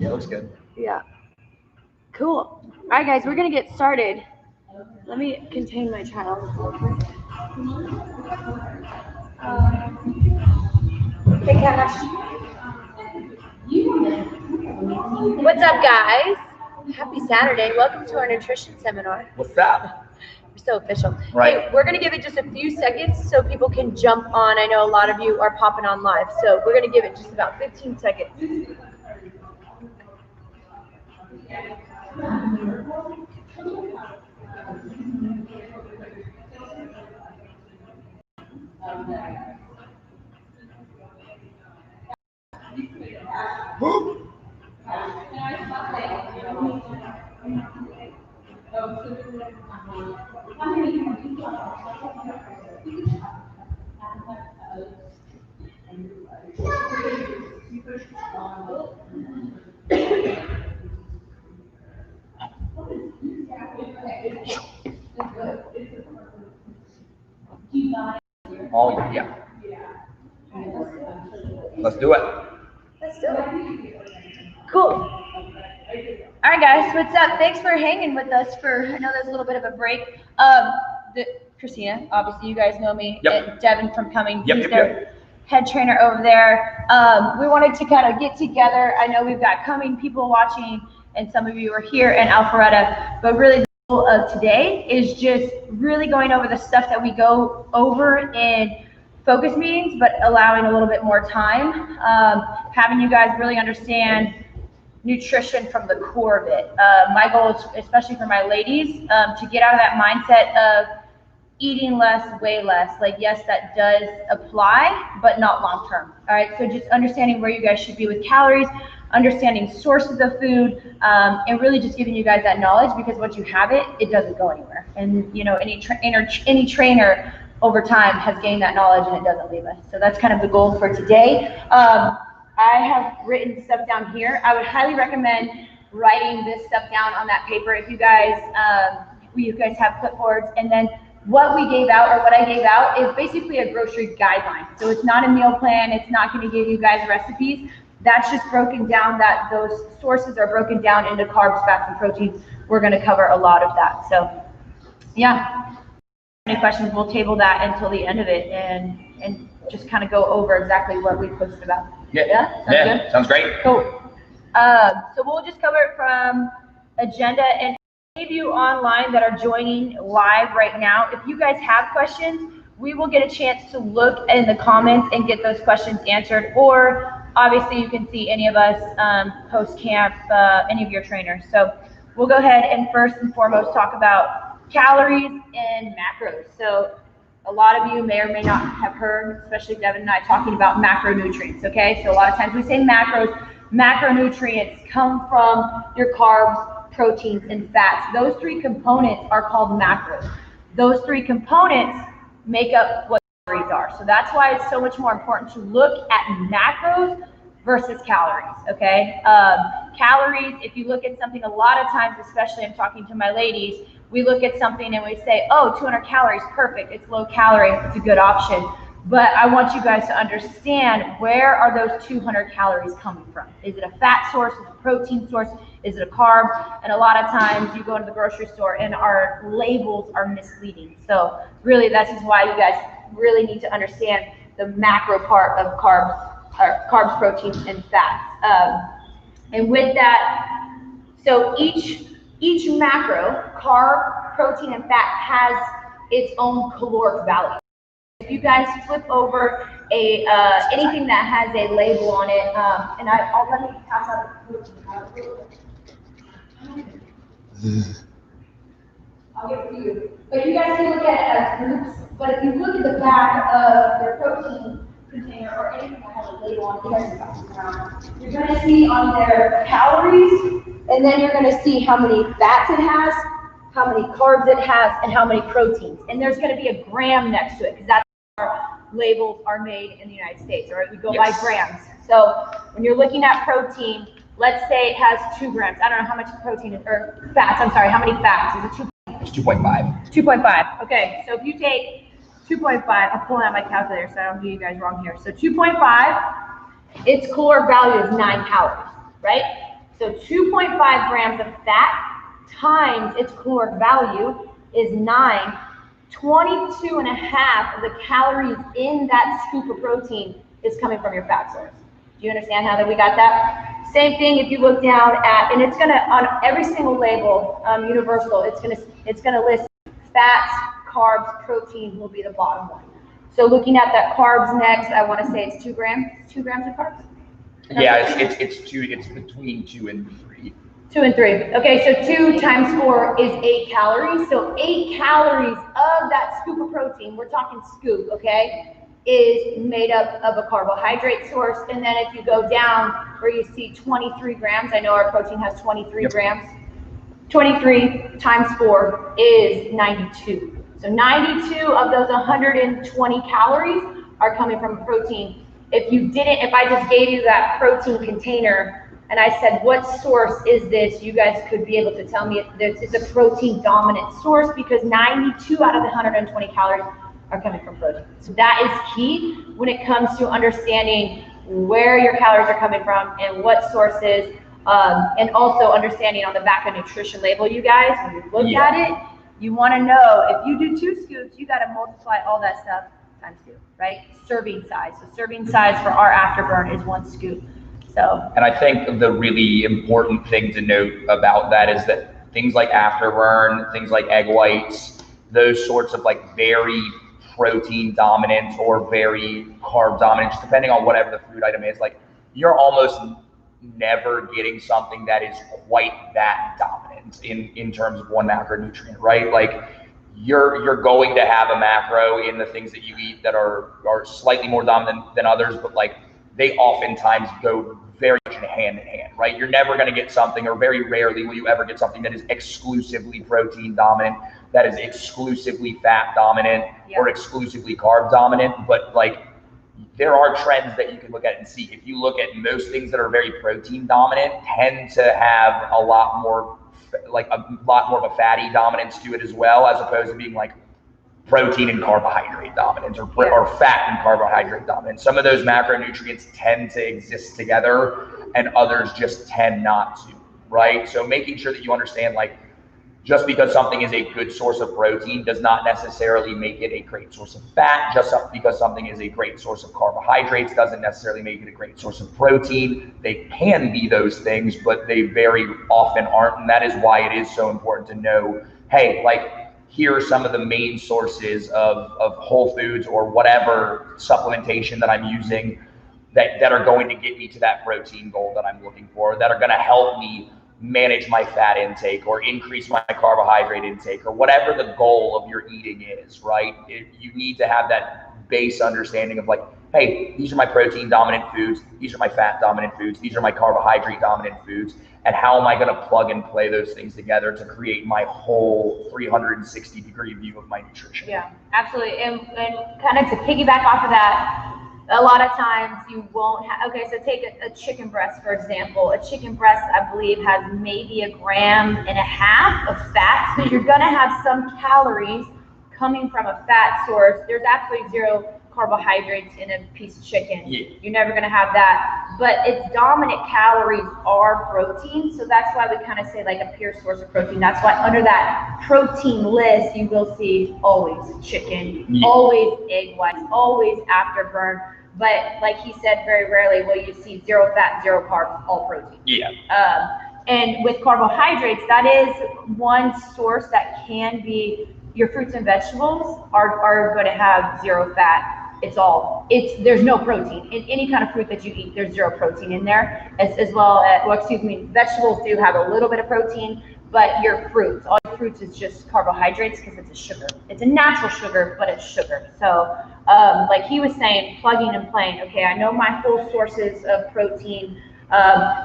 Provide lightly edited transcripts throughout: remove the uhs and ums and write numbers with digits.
Yeah, it looks good. Yeah. Cool. All right, guys, we're going to get started. Let me contain my child. Hey, Cash. What's up, guys? Happy Saturday. Welcome to our nutrition seminar. What's up? We're so official. Right. Hey, we're going to give it just a few seconds so people can jump on. I know a lot of you are popping on live, so we're going to give it just about 15 seconds. Oh, yeah. Let's do it. Let's do it. Cool. All right, guys, what's up? Thanks for hanging with us for, I know there's a little bit of a break. Christina, obviously you guys know me. Yep. And Devin from Cumming. Yep, He's yep, their head trainer over there. We wanted to kind of get together. I know we've got Cumming people watching, and some of you are here in Alpharetta, but really the goal of today is just really going over the stuff that we go over in focus meetings, but allowing a little bit more time, having you guys really understand nutrition from the core of it. My goal is, especially for my ladies, to get out of that mindset of eating less, weigh less. Like, yes, that does apply, but not long term. All right, so just understanding where you guys should be with calories, understanding sources of food, and really just giving you guys that knowledge, because once you have it, it doesn't go anywhere. And you know, any trainer over time has gained that knowledge, and it doesn't leave us. So that's kind of the goal for today. I have written stuff down here. I would highly recommend writing this stuff down on that paper if you guys have clipboards. And then what we gave out, or what I gave out, is basically a grocery guideline. So it's not a meal plan. It's not going to give you guys recipes. That's just broken down, that those sources are broken down into carbs, fats, and proteins. We're going to cover a lot of that. So yeah, any questions, we'll table that until the end of it and just kind of go over exactly what we posted about. Yeah. Sounds good? Sounds great. Cool. So we'll just cover it from agenda, and any of you online that are joining live right now, if you guys have questions, we will get a chance to look in the comments and get those questions answered, or obviously you can see any of us post camp, any of your trainers. So we'll go ahead and first and foremost talk about calories and macros. So a lot of you may or may not have heard, especially Devin and I, talking about macronutrients, okay? So a lot of times we say macros. Macronutrients come from your carbs, proteins, and fats. Those three components are called macros. Those three components make up what calories are. So that's why it's so much more important to look at macros versus calories, okay? Calories, if you look at something, a lot of times, especially I'm talking to my ladies, we look at something and we say, oh, 200 calories, perfect, it's low calorie, it's a good option. But I want you guys to understand, where are those 200 calories coming from? Is it a fat source? Is it a protein source? Is it a carb? And a lot of times you go to the grocery store and our labels are misleading. So really, this is why you guys really need to understand the macro part of carbs, proteins, and fats. And with that, so each macro, carb, protein, and fat, has its own caloric value. If you guys flip over anything that has a label on it, and I'll let me pass out a protein. I'll give it to you. But you guys can look at it as groups. But if you look at the back of your protein container or anything that has a label on it, you guys can pass it around. You're going to see on there calories, and then you're going to see how many fats it has, how many carbs it has, and how many proteins. And there's going to be a gram next to it, because that's our labels are made in the United States, all right? We go by grams. So when you're looking at protein, let's say it has 2 grams. I don't know how much protein, or fats, I'm sorry, how many fats? Is it 2? It's 2.5. 2.5. Okay, so if you take 2.5, I'm pulling out my calculator so I don't do you guys wrong here. So 2.5, its caloric value is 9 calories, right? So 2.5 grams of fat times its caloric value is 9. 22 and a half of the calories in that scoop of protein is coming from your fat source. Do you understand how that we got that? Same thing if you look down at, and it's gonna, on every single label, universal, it's gonna list fats, carbs, protein will be the bottom one. So looking at that carbs next, I wanna say it's 2 grams of carbs? Yeah, it's between 2 and 3. 2 and 3. Okay, so 2 times 4 is 8 calories. So 8 calories of that scoop of protein, we're talking scoop, okay, is made up of a carbohydrate source. And then if you go down where you see 23 grams, I know our protein has 23 grams. 23 times 4 is 92. So 92 of those 120 calories are coming from protein. If I just gave you that protein container and I said, what source is this? You guys could be able to tell me it's a protein dominant source because 92 out of the 120 calories are coming from protein. So that is key when it comes to understanding where your calories are coming from and what sources, and also understanding on the back of nutrition label, you guys, when you look at it, you want to know if you do 2 scoops, you got to multiply all that stuff times 2, right? Serving size. So serving size for our afterburn is 1 scoop. So. And I think the really important thing to note about that is that things like afterburn, things like egg whites, those sorts of like very protein dominant or very carb dominant, just depending on whatever the food item is, like you're almost never getting something that is quite that dominant in terms of one macronutrient, right? Like you're going to have a macro in the things that you eat that are slightly more dominant than others, but like they oftentimes go very much hand in hand, right? You're never going to get something, or very rarely will you ever get something that is exclusively protein dominant, that is exclusively fat dominant, or exclusively carb dominant. But like there are trends that you can look at and see. If you look at most things that are very protein dominant tend to have a lot more of a fatty dominance to it as well, as opposed to being like protein and carbohydrate dominant, or fat and carbohydrate dominant. Some of those macronutrients tend to exist together and others just tend not to, right? So making sure that you understand, like, just because something is a good source of protein does not necessarily make it a great source of fat. Just because something is a great source of carbohydrates doesn't necessarily make it a great source of protein. They can be those things, but they very often aren't. And that is why it is so important to know, hey, like, here are some of the main sources of whole foods or whatever supplementation that I'm using that are going to get me to that protein goal that I'm looking for, that are going to help me manage my fat intake or increase my carbohydrate intake, or whatever the goal of your eating is, right? You need to have that base understanding of like, hey, these are my protein dominant foods, these are my fat dominant foods, these are my carbohydrate dominant foods, and how am I going to plug and play those things together to create my whole 360-degree view of my nutrition? Yeah, absolutely. And kind of to piggyback off of that, a lot of times you won't have, okay, so take a chicken breast, for example. A chicken breast, I believe, has maybe 1.5 grams of fat. So you're going to have some calories coming from a fat source. There's absolutely 0 carbohydrates in a piece of chicken. Yeah. You're never going to have that. But its dominant calories are protein. So that's why we kind of say like a pure source of protein. That's why under that protein list, you will see always chicken, always egg whites, always afterburn. But like he said, very rarely will you see 0 fat, 0 carbs, all protein. Yeah. And with carbohydrates, that is one source that can be, your fruits and vegetables are going to have 0 fat. There's no protein in any kind of fruit that you eat. There's 0 protein in there, as well as, vegetables do have a little bit of protein, but your fruits, all your fruits is just carbohydrates because it's a sugar. It's a natural sugar, but it's sugar. So like he was saying, plugging and playing. Okay, I know my full sources of protein.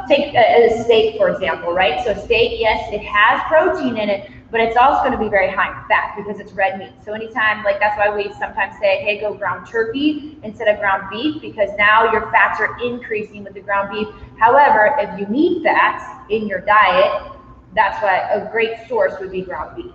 Take a steak, for example, right? So steak, yes, it has protein in it, but it's also going to be very high in fat because it's red meat. So anytime, like that's why we sometimes say, hey, go ground turkey instead of ground beef, because now your fats are increasing with the ground beef. However, if you need fats in your diet, that's why a great source would be ground beef.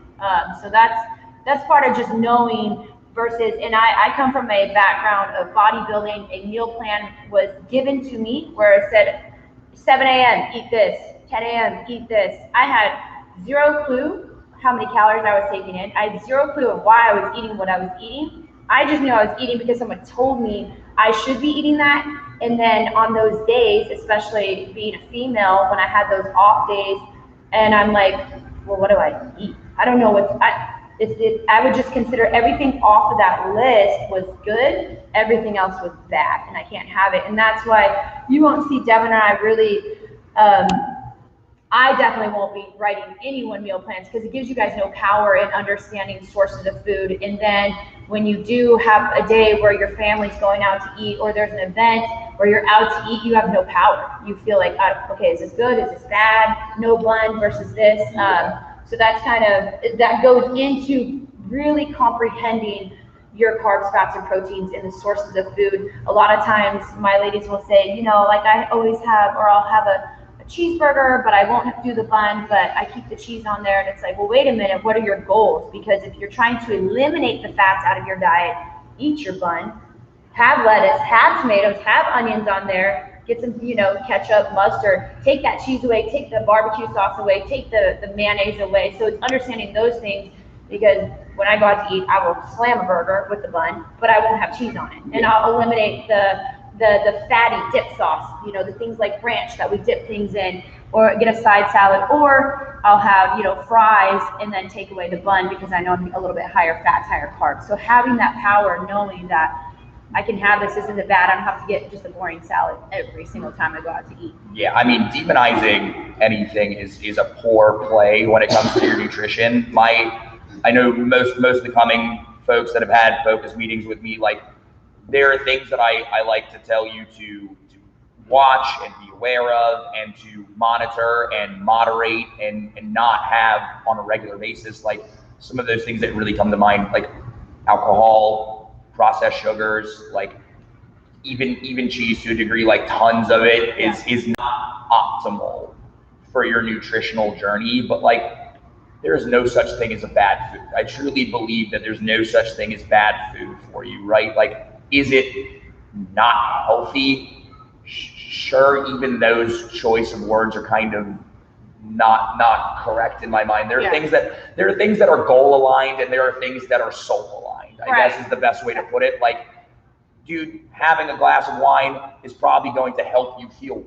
So that's part of just knowing versus, and I come from a background of bodybuilding. A meal plan was given to me where it said 7 a.m. eat this, 10 a.m., eat this. I had zero clue how many calories I was taking in. I had zero clue of why I was eating what I was eating. I just knew I was eating because someone told me I should be eating that. And then on those days, especially being a female, when I had those off days, and I'm like, well, what do I eat? I don't know what, I would just consider everything off of that list was good, everything else was bad, and I can't have it. And that's why you won't see Devin and I really, I definitely won't be writing anyone meal plans because it gives you guys no power in understanding sources of food. And then when you do have a day where your family's going out to eat, or there's an event where you're out to eat, you have no power. You feel like, okay, is this good? Is this bad? No bun versus this. So that's kind of, that goes into really comprehending your carbs, fats, and proteins in the sources of food. A lot of times my ladies will say, you know, like I always have, or I'll have a cheeseburger, but I won't do the bun, but I keep the cheese on there. And it's like, well, wait a minute, what are your goals? Because if you're trying to eliminate the fats out of your diet, eat your bun, have lettuce, have tomatoes, have onions on there, get some, you know, ketchup, mustard, take that cheese away, take the barbecue sauce away, take the mayonnaise away. So it's understanding those things, because when I go out to eat, I will slam a burger with the bun, but I won't have cheese on it. And I'll eliminate the fatty dip sauce, you know, the things like ranch that we dip things in, or get a side salad, or I'll have, you know, fries and then take away the bun because I know I'm a little bit higher fats, higher carbs. So having that power, knowing that I can have this isn't bad, I don't have to get just a boring salad every single time I go out to eat. Yeah, I mean, demonizing anything is a poor play when it comes to your nutrition. I know most of the coming folks that have had focus meetings with me, like, there are things that I like to tell you to watch and be aware of, and to monitor and moderate and not have on a regular basis. Like, some of those things that really come to mind, like alcohol, processed sugars, like even cheese to a degree, like tons of it is not optimal for your nutritional journey. But like, there is no such thing as a bad food. I truly believe that there's no such thing as bad food for you, right? Like, is it not healthy? Sure, even those choice of words are kind of not correct in my mind. There are things that are goal aligned, and there are things that are soul aligned, I guess is the best way to put it. Like, dude, having a glass of wine is probably going to help you feel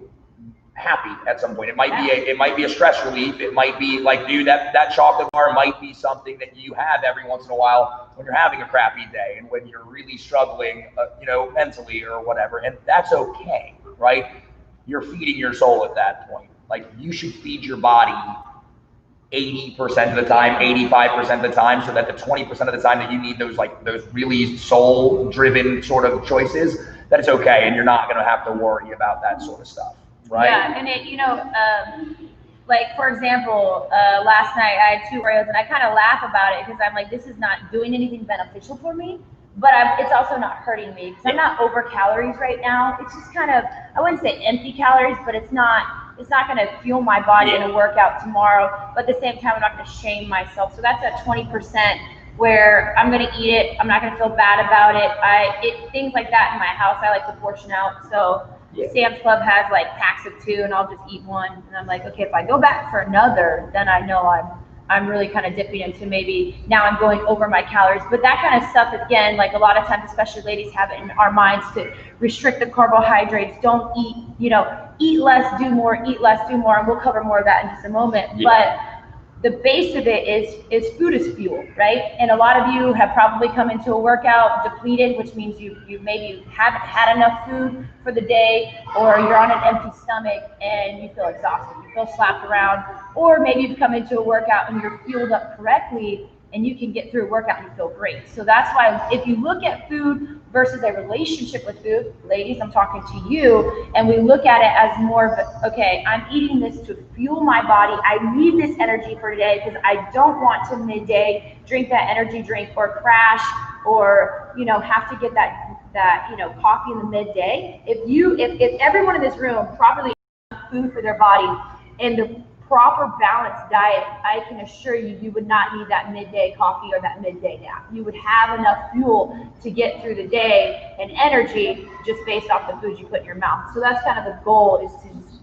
happy at some point. It might be a stress relief. It might be like, dude, that chocolate bar might be something that you have every once in a while when you're having a crappy day and when you're really struggling, you know, mentally or whatever. And that's okay, right? You're feeding your soul at that point. Like, you should feed your body 80% of the time, 85% of the time, so that the 20% of the time that you need those really soul driven sort of choices, that it's okay. And you're not going to have to worry about that sort of stuff. Right. Yeah, and it, you know, like for example, last night I had 2 Oreos, and I kind of laugh about it because I'm like, this is not doing anything beneficial for me, but it's also not hurting me because I'm not over calories right now. It's just kind of, I wouldn't say empty calories, but it's not going to fuel my body in a workout tomorrow. But at the same time, I'm not going to shame myself. So that's at 20% where I'm going to eat it. I'm not going to feel bad about it. Things like that in my house, I like to portion out. So Sam's Club has like packs of 2, and I'll just eat one. And I'm like, okay, if I go back for another, then I know I'm really kind of dipping into, maybe now I'm going over my calories. But that kind of stuff, again, like a lot of times, especially ladies, have it in our minds to restrict the carbohydrates. Don't eat, you know, eat less, do more, eat less, do more. And we'll cover more of that in just a moment. Yeah. But the base of it is food is fuel, right? And a lot of you have probably come into a workout depleted, which means you maybe haven't had enough food for the day, or you're on an empty stomach and you feel exhausted, you feel slapped around, or maybe you've come into a workout and you're fueled up correctly and you can get through a workout and you feel great. So that's why if you look at food versus a relationship with food, ladies, I'm talking to you, and we look at it as more of, okay, I'm eating this to fuel my body. I need this energy for today because I don't want to midday drink that energy drink or crash, or, you know, have to get that you know, coffee in the midday. If everyone in this room properly eats food for their body and the proper balanced diet, I can assure you, you would not need that midday coffee or that midday nap. You would have enough fuel to get through the day and energy just based off the food you put in your mouth. So that's kind of the goal, is to just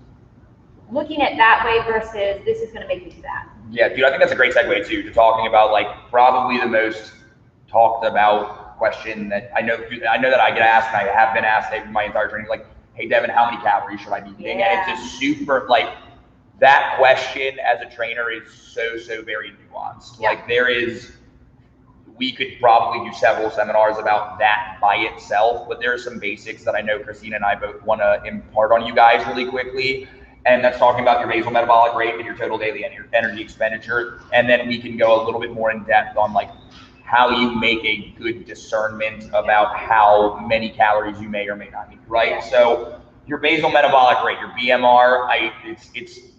looking at that way versus this is going to make me do that. Yeah, dude, I think that's a great segue too, to talking about like probably the most talked about question that I know that I get asked, and I have been asked my entire training, like, hey Devin, how many calories should I be eating? Yeah. And it's just super, like, that question as a trainer is so very nuanced. Yeah. Like we could probably do several seminars about that by itself, but there are some basics that I know Christina and I both want to impart on you guys really quickly. And that's talking about your basal metabolic rate and your total daily energy expenditure. And then we can go a little bit more in depth on like how you make a good discernment about how many calories you may or may not eat, right? Yeah. So your basal metabolic rate, your BMR,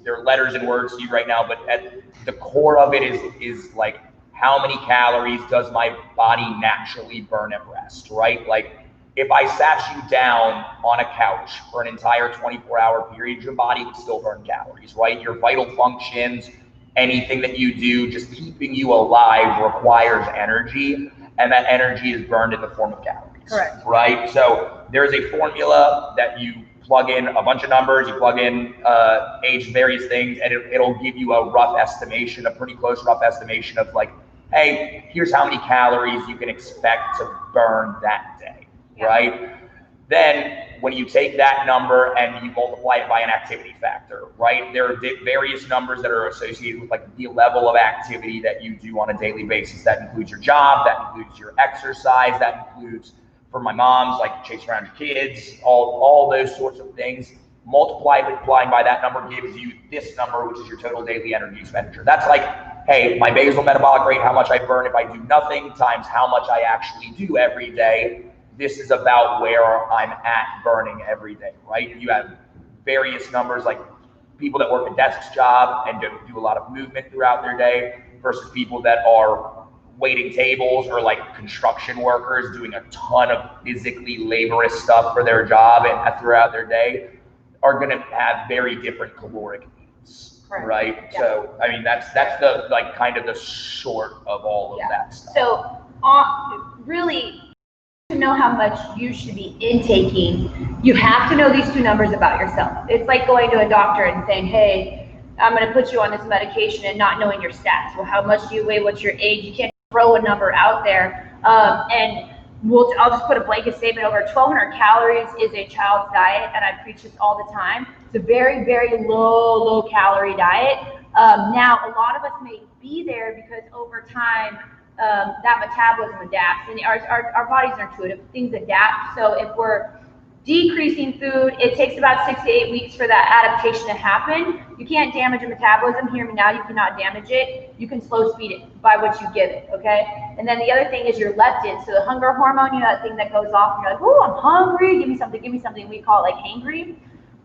there are letters and words to you right now, but at the core of it is like, how many calories does my body naturally burn at rest, right? Like if I sat you down on a couch for an entire 24-hour period, your body would still burn calories, right? Your vital functions, anything that you do, just keeping you alive requires energy, and that energy is burned in the form of calories. Correct. Right? So there's a formula that you plug in a bunch of numbers, you plug in age, various things, and it'll give you a rough estimation, a pretty close rough estimation of like, hey, here's how many calories you can expect to burn that day, right? Then when you take that number and you multiply it by an activity factor, right? There are various numbers that are associated with like the level of activity that you do on a daily basis. That includes your job, that includes your exercise, that includes, for my moms, like chasing around your kids, all those sorts of things. Multiplying by that number gives you this number, which is your total daily energy expenditure. That's like, hey, my basal metabolic rate, how much I burn if I do nothing, times how much I actually do every day. This is about where I'm at burning every day, right? You have various numbers, like people that work a desk job and don't do a lot of movement throughout their day versus people that are waiting tables, or like construction workers doing a ton of physically laborious stuff for their job and throughout their day, are going to have very different caloric needs, right? Yeah. So, I mean, that's the like kind of the short of all of that stuff. So, really, to know how much you should be intaking, you have to know these two numbers about yourself. It's like going to a doctor and saying, hey, I'm going to put you on this medication, and not knowing your stats. Well, how much do you weigh? What's your age? You can't throw a number out there. And I'll just put a blanket statement over 1,200 calories is a child's diet, and I preach this all the time. It's a very, very low calorie diet. Now, a lot of us may be there because over time, that metabolism adapts, and our bodies are intuitive. Things adapt. So if we're decreasing food, it takes about 6 to 8 weeks for that adaptation to happen. You can't damage a metabolism. Hear me now, you cannot damage it. You can slow speed it by what you give it, okay? And then the other thing is your leptin. So the hunger hormone, you know, that thing that goes off and you're like, oh, I'm hungry, give me something. We call it like hangry.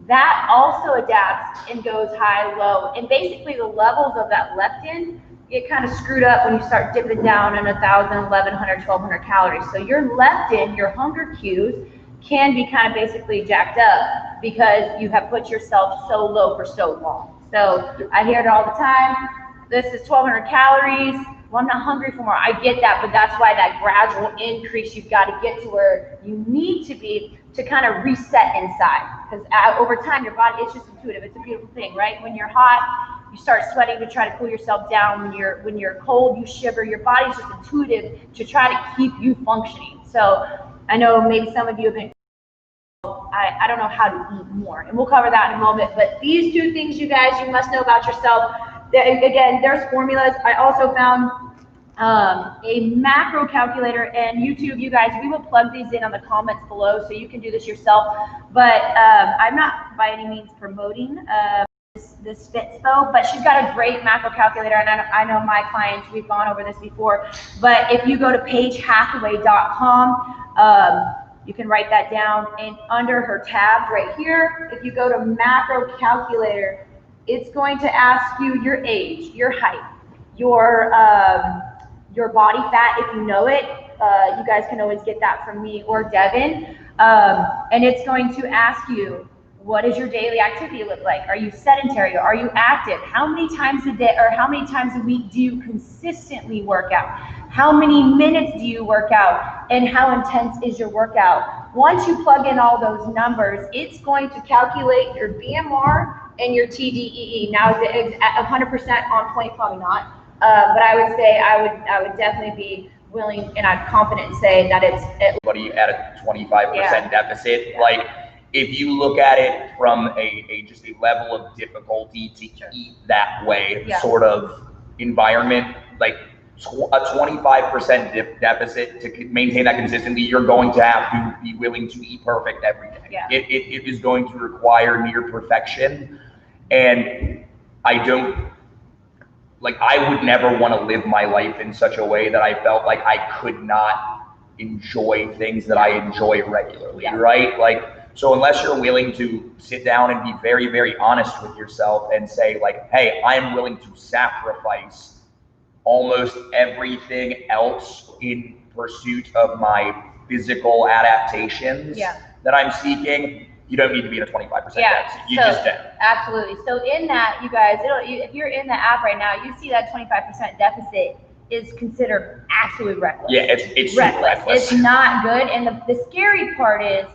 That also adapts and goes high, low. And basically the levels of that leptin get kind of screwed up when you start dipping down in 1,000, 1,100, 1,200 calories. So your leptin, your hunger cues, can be kind of basically jacked up because you have put yourself so low for so long. So I hear it all the time. This is 1,200 calories. Well, I'm not hungry for more. I get that, but that's why that gradual increase, you've got to get to where you need to be to kind of reset inside. Because over time, your body, it's just intuitive. It's a beautiful thing, right? When you're hot, you start sweating to try to cool yourself down. When you're cold, you shiver. Your body's just intuitive to try to keep you functioning. So I know maybe some of you have been, I don't know how to eat more, and we'll cover that in a moment, but these two things, you guys, you must know about yourself. Again, there's formulas. I also found a macro calculator, and YouTube, you guys, we will plug these in on the comments below so you can do this yourself, but I'm not by any means promoting this Fitspo, but she's got a great macro calculator, and I know my clients, we've gone over this before, but if you go to paigehathaway.com, you can write that down, and under her tab right here, if you go to macro calculator, it's going to ask you your age, your height, your body fat, if you know it. You guys can always get that from me or Devin. And it's going to ask you, what does your daily activity look like? Are you sedentary? Are you active? How many times a day or how many times a week do you consistently work out? How many minutes do you work out? And how intense is your workout? Once you plug in all those numbers, it's going to calculate your BMR in your TDEE. Now, is it at 100% on point? Probably not. But I would say I would definitely be willing, and I'm confident in saying that it's at a 25% deficit. Like, if you look at it from just a level of difficulty to eat that way sort of environment, like a 25% deficit to maintain that consistently, you're going to have to be willing to eat perfect every day. It is going to require near perfection. And I would never want to live my life in such a way that I felt like I could not enjoy things that I enjoy regularly, right? Like, so unless you're willing to sit down and be very, very honest with yourself and say like, hey, I'm willing to sacrifice almost everything else in pursuit of my physical adaptations that I'm seeking, you don't need to be in a 25% deficit. You just don't. Absolutely. So in that, you guys, if you're in the app right now, you see that 25% deficit is considered absolutely reckless. Yeah, it's reckless. It's not good. And the scary part is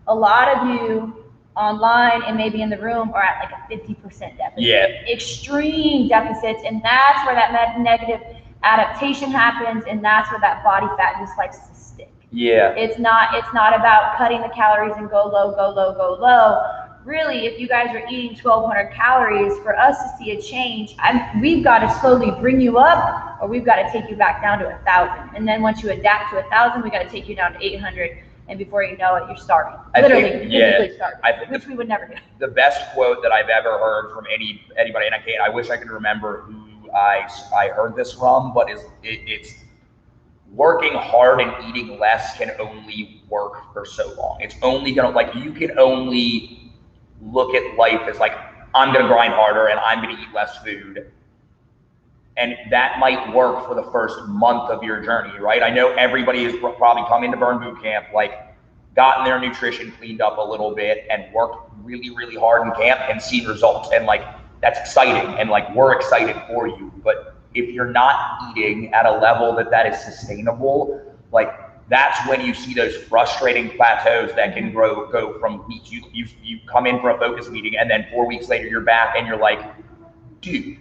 a lot of you online and maybe in the room are at like a 50% deficit. Yeah. Extreme deficits. And that's where that negative adaptation happens. And that's where that body fat just likes to stick. Yeah. It's not about cutting the calories and go low, go low, go low. Really, if you guys are eating 1,200 calories, for us to see a change, we've got to slowly bring you up, or we've got to take you back down to 1,000. And then once you adapt to 1,000, we got to take you down to 800. And before you know it, you're starving. Literally, physically starving, which we would never do. The best quote that I've ever heard from anybody, and I wish I could remember who I heard this from, but it's working hard and eating less can only work for so long. It's only gonna, like, you can only look at life as like, I'm gonna grind harder and I'm gonna eat less food. And that might work for the first month of your journey, right? I know everybody has probably come into Burn Boot Camp, like gotten their nutrition cleaned up a little bit and worked really, really hard in camp and seen results. And like, that's exciting. And like, we're excited for you. But if you're not eating at a level that is sustainable, like that's when you see those frustrating plateaus that can go from weeks. You come in for a focus meeting and then 4 weeks later you're back and you're like, dude,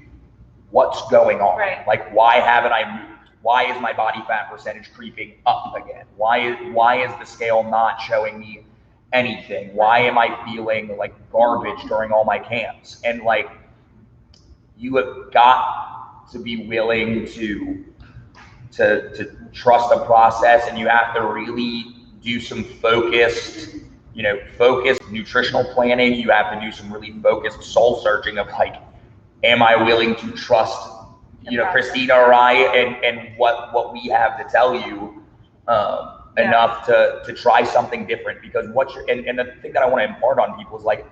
what's going on? Right. Like, why haven't I moved? Why is my body fat percentage creeping up again? Why is the scale not showing me anything? Why am I feeling like garbage during all my camps? And like, you have got to be willing to trust the process, and you have to really do some focused nutritional planning. You have to do some really focused soul searching of like, am I willing to trust, Christina or I and what we have to tell you enough to try something different? Because and the thing that I want to impart on people is like,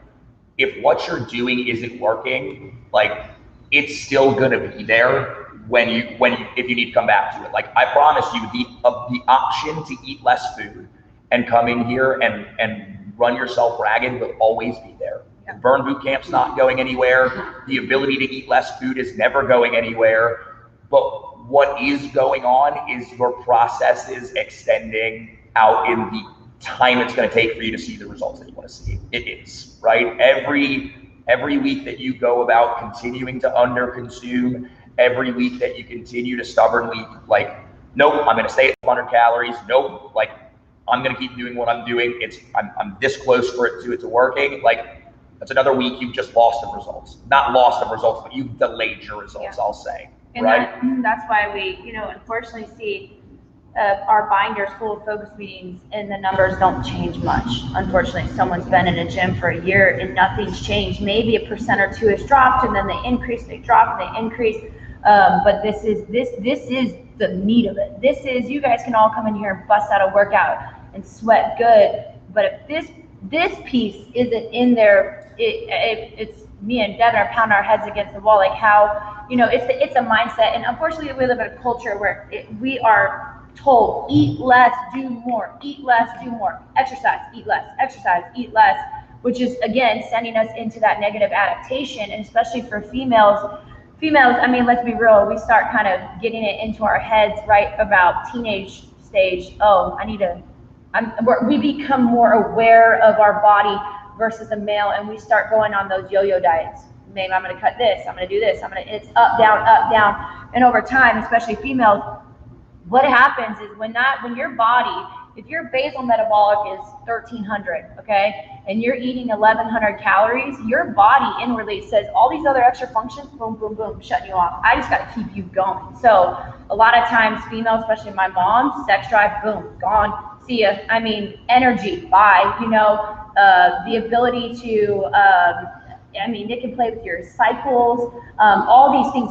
if what you're doing isn't working, like it's still gonna be there if you need to come back to it. Like, I promise you, the option to eat less food and come in here and run yourself ragged will always be there. Burn Boot Camp's not going anywhere. The ability to eat less food is never going anywhere. But what is going on is your process is extending out in the time it's going to take for you to see the results that you want to see. It is, right? Every week that you go about continuing to underconsume, every week that you continue to stubbornly like, nope, I'm going to stay at 100 calories. Nope, like I'm going to keep doing what I'm doing. I'm this close for it to working. Like, that's another week you've just lost the results. Not lost the results, but you've delayed your results, I'll say. And right? That's why we, unfortunately see our binders full of focus meetings and the numbers don't change much. Unfortunately, someone's been in a gym for a year and nothing's changed. Maybe 1% or 2% has dropped, and then they increase, they drop, and they increase. But this is the meat of it. This is, you guys can all come in here and bust out a workout and sweat good. But if this piece isn't in there, it's me and Devin are pounding our heads against the wall. Like, how, it's a mindset. And unfortunately, we live in a culture where we are told, eat less, do more, eat less, do more, exercise, eat less, which is, again, sending us into that negative adaptation. And especially for females, I mean, let's be real, we start kind of getting it into our heads right about teenage stage. Oh, we become more aware of our body versus a male, and we start going on those yo-yo diets. Maybe I'm going to cut this, I'm going to do this, it's up, down. And over time, especially females, what happens is when your body, if your basal metabolic is 1300, okay, and you're eating 1100 calories, your body inwardly says all these other extra functions, boom, boom, boom, shutting you off. I just got to keep you going. So a lot of times females, especially my mom, sex drive, boom, gone, see ya. I mean, energy, bye, you know, the ability to, it can play with your cycles, all these things.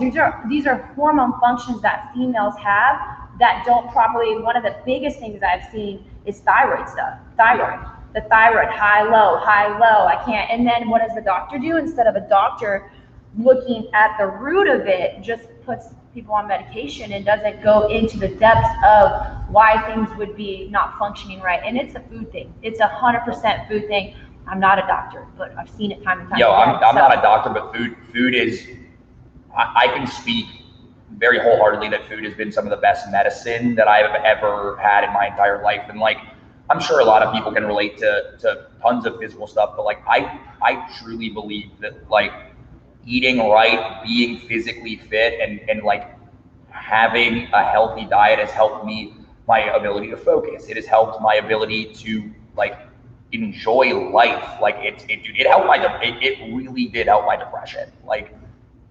These are hormone functions that females have that don't properly. One of the biggest things I've seen is thyroid stuff. The thyroid, high, low, I can't. And then what does the doctor do? Instead of a doctor looking at the root of it, just puts people on medication and doesn't go into the depths of why things would be not functioning right. And it's a food thing. It's 100% food thing. I'm not a doctor, but I've seen it time and time again. I'm not a doctor, but food is, I can speak very wholeheartedly that food has been some of the best medicine that I've ever had in my entire life. And like, I'm sure a lot of people can relate to tons of physical stuff, but like, I truly believe that like eating right, being physically fit, and like having a healthy diet has helped me, my ability to focus. It has helped my ability to like enjoy life. Like it helped it really did help my depression. Like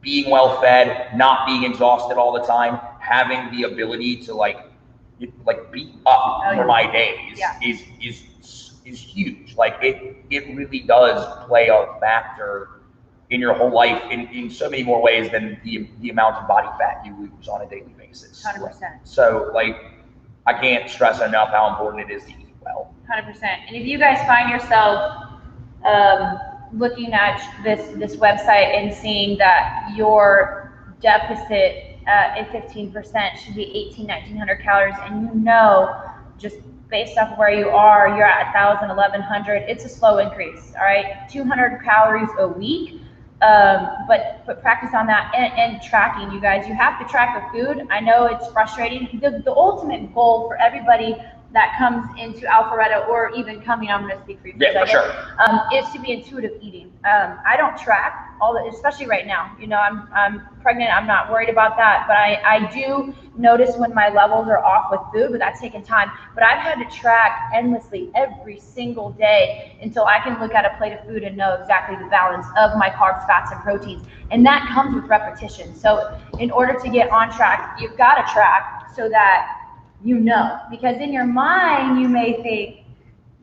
being well fed, not being exhausted all the time, having the ability to like be up for my days is huge. Like it really does play a factor in your whole life in so many more ways than the amount of body fat you lose on a daily basis. 100%. So like, I can't stress enough how important it is to eat well. 100%. And if you guys find yourself looking at this website and seeing that your deficit at 15% should be 1900 calories, and you know, just based off of where you are, you're at 1000, 1100, it's a slow increase, all right? 200 calories a week. But practice on that and tracking, you guys. You have to track the food. I know it's frustrating. The ultimate goal for everybody that comes into Alpharetta, or even coming, I'm going to speak for you, for sure, is to be intuitive eating. I don't track especially right now. You know, I'm pregnant. I'm not worried about that, but I do notice when my levels are off with food, but that's taken time. But I've had to track endlessly every single day until I can look at a plate of food and know exactly the balance of my carbs, fats, and proteins. And that comes with repetition. So in order to get on track, you've got to track so that you know, because in your mind you may think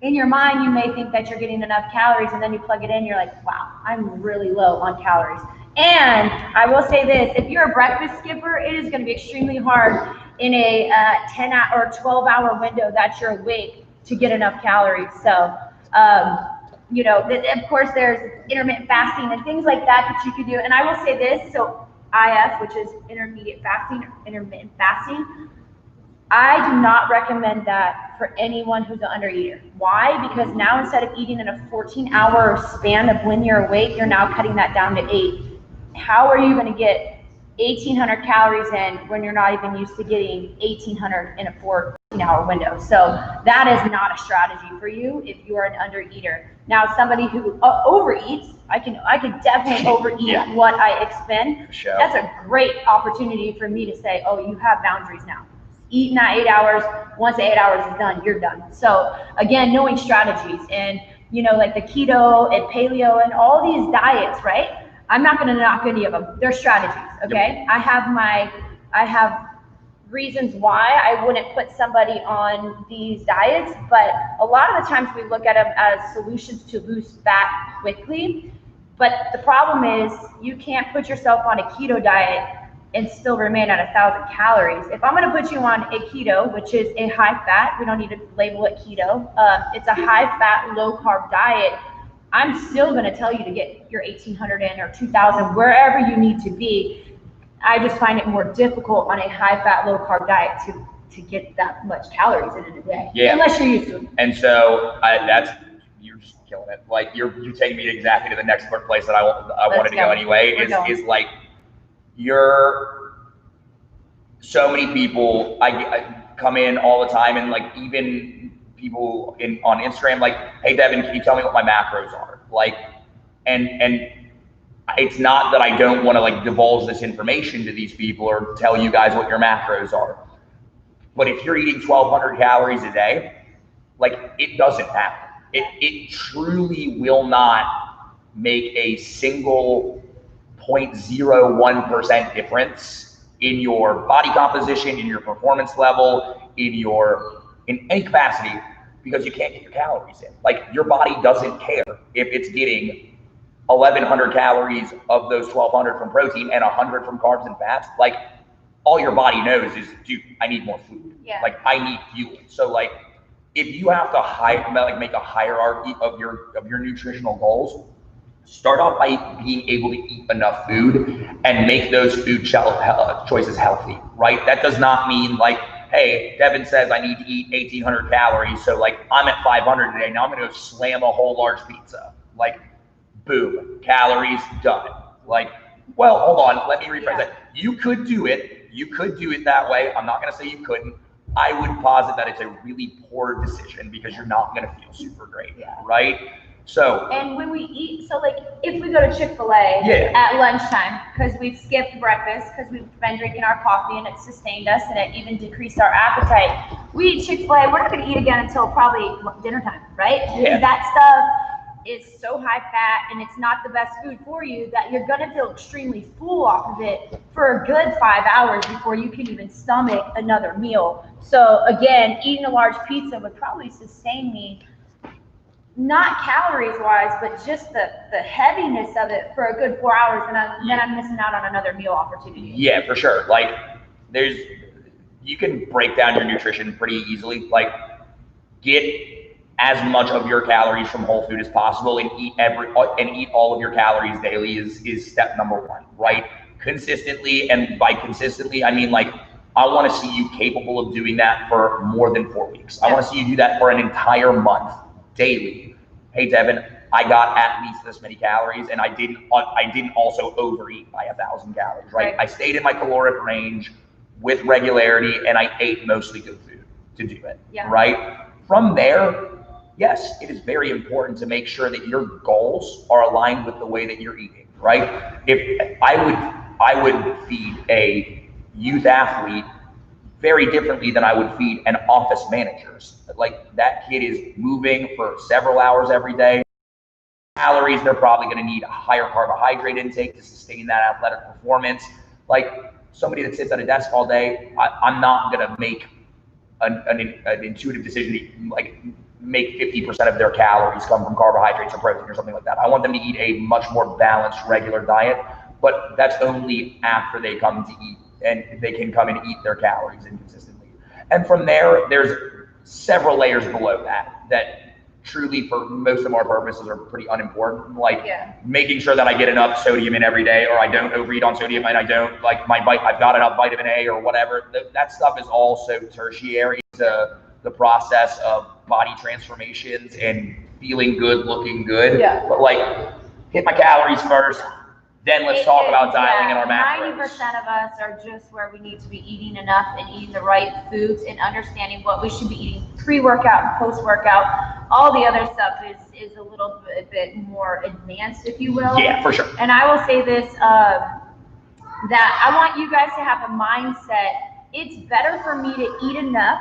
that you're getting enough calories, and then you plug it in, you're like, wow, I'm really low on calories. And I will say this, if you're a breakfast skipper, it is going to be extremely hard in a 10 or 12 hour window that you're awake to get enough calories. So you know, of course there's intermittent fasting and things like that you could do. And I will say this, so IF, which is intermittent fasting, I do not recommend that for anyone who's an undereater. Why? Because now instead of eating in a 14-hour span of when you're awake, you're now cutting that down to 8. How are you going to get 1,800 calories in when you're not even used to getting 1,800 in a 14-hour window? So that is not a strategy for you if you are an undereater. Now, somebody who overeats, I can definitely overeat what I expend. Sure. That's a great opportunity for me to say, oh, you have boundaries now. Eating that 8 hours, once the 8 hours is done, you're done. So again, knowing strategies, and you know, like the keto and paleo and all these diets, right? I'm not going to knock any of them. They're strategies, okay? Yep. I have reasons why I wouldn't put somebody on these diets, but a lot of the times we look at them as solutions to lose fat quickly. But the problem is you can't put yourself on a keto diet and still remain at 1,000 calories. If I'm gonna put you on a keto, which is a high fat, we don't need to label it keto, it's a high fat, low carb diet, I'm still gonna tell you to get your 1,800 in or 2,000, wherever you need to be. I just find it more difficult on a high fat, low carb diet to get that much calories in a day, unless you're used to it. And so you're just killing it. Like you're taking me exactly to the next place that I wanted to go anyway, is like, so many people, I come in all the time, and like even people on Instagram, like, hey Devin, can you tell me what my macros are? Like, and it's not that I don't want to like divulge this information to these people or tell you guys what your macros are. But if you're eating 1,200 calories a day, like it doesn't happen. It truly will not make a single 0.01% difference in your body composition, in your performance level, in any capacity, because you can't get your calories in. Like your body doesn't care if it's getting 1,100 calories of those 1,200 from protein and 100 from carbs and fats. Like all your body knows is, dude, I need more food. Yeah. Like I need fuel. So like if you have to make a hierarchy of your nutritional goals, start off by being able to eat enough food and make those food choices healthy, right? That does not mean like, hey, Devin says I need to eat 1,800 calories, so like I'm at 500 today, now I'm gonna go slam a whole large pizza. Like, boom, calories, done. Like, well, hold on, let me rephrase that. You could do it that way. I'm not gonna say you couldn't. I would posit that it's a really poor decision because you're not gonna feel super great, right? So, and when we eat, so like if we go to Chick-fil-A at lunchtime, because we've skipped breakfast, because we've been drinking our coffee and it sustained us and it even decreased our appetite, we eat Chick-fil-A, we're not going to eat again until probably dinner time, right? Yeah. That stuff is so high fat and it's not the best food for you that you're going to feel extremely full off of it for a good 5 hours before you can even stomach another meal. So again, eating a large pizza would probably sustain me, not calories wise, but just the heaviness of it for a good 4 hours, and then I'm missing out on another meal opportunity. Yeah, for sure. Like you can break down your nutrition pretty easily. Like get as much of your calories from whole food as possible and eat all of your calories daily is step number one, right? Consistently, and by consistently, I mean like I want to see you capable of doing that for more than 4 weeks. I want to see you do that for an entire month. Daily. Hey Devin, I got at least this many calories and I didn't also overeat by 1,000 calories, right? I stayed in my caloric range with regularity and I ate mostly good food to do it, right? From there, yes, it is very important to make sure that your goals are aligned with the way that you're eating, right? If I would feed a youth athlete very differently than I would feed an office manager's. Like that kid is moving for several hours every day. Calories, they're probably going to need a higher carbohydrate intake to sustain that athletic performance. Like somebody that sits at a desk all day, I'm not going to make an intuitive decision to like make 50% of their calories come from carbohydrates or protein or something like that. I want them to eat a much more balanced, regular diet, but that's only after they come to eat and they can come and eat their calories inconsistently. And from there, there's several layers below that truly for most of our purposes are pretty unimportant, like making sure that I get enough sodium in every day, or I don't overeat on sodium, and I don't like I've got enough vitamin A or whatever. That stuff is also tertiary to the process of body transformations and feeling good, looking good. But like hit my calories first, then let's talk about dialing in our macros. 90% of us are just where we need to be eating enough and eating the right foods and understanding what we should be eating pre-workout and post-workout. All the other stuff is a little bit more advanced, if you will. Yeah, for sure. And I will say this, that I want you guys to have a mindset. It's better for me to eat enough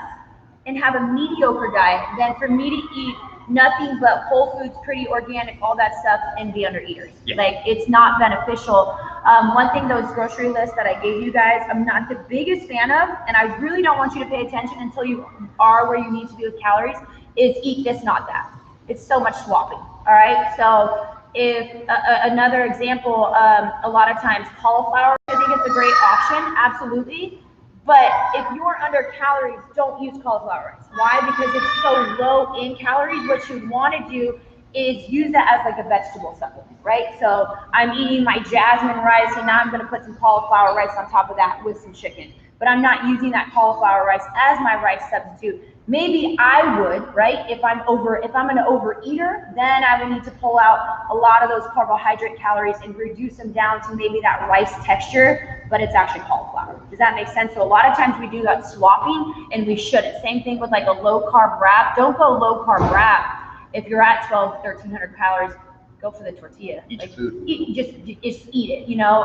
and have a mediocre diet than for me to eat nothing but whole foods, pretty organic, all that stuff, and be under eaters. Like it's not beneficial. One thing, those grocery lists that I gave you guys, I'm not the biggest fan of, and I really don't want you to pay attention until you are where you need to be with calories, is eat this, not that. It's so much swapping, all right? So if another example, a lot of times cauliflower, I think it's a great option, absolutely. But if you're under calories, don't use cauliflower rice. Why? Because it's so low in calories. What you want to do is use that as like a vegetable supplement, right? So I'm eating my jasmine rice, and now I'm going to put some cauliflower rice on top of that with some chicken. But I'm not using that cauliflower rice as my rice substitute. Maybe I would, right? If I'm an overeater, then I would need to pull out a lot of those carbohydrate calories and reduce them down to maybe that rice texture, but it's actually cauliflower. Does that make sense? So a lot of times we do that swapping, and we shouldn't. Same thing with like a low carb wrap. Don't go low carb wrap if you're at 1,200, 1,300 calories. go for the tortilla. Eat like, food. just eat it, you know?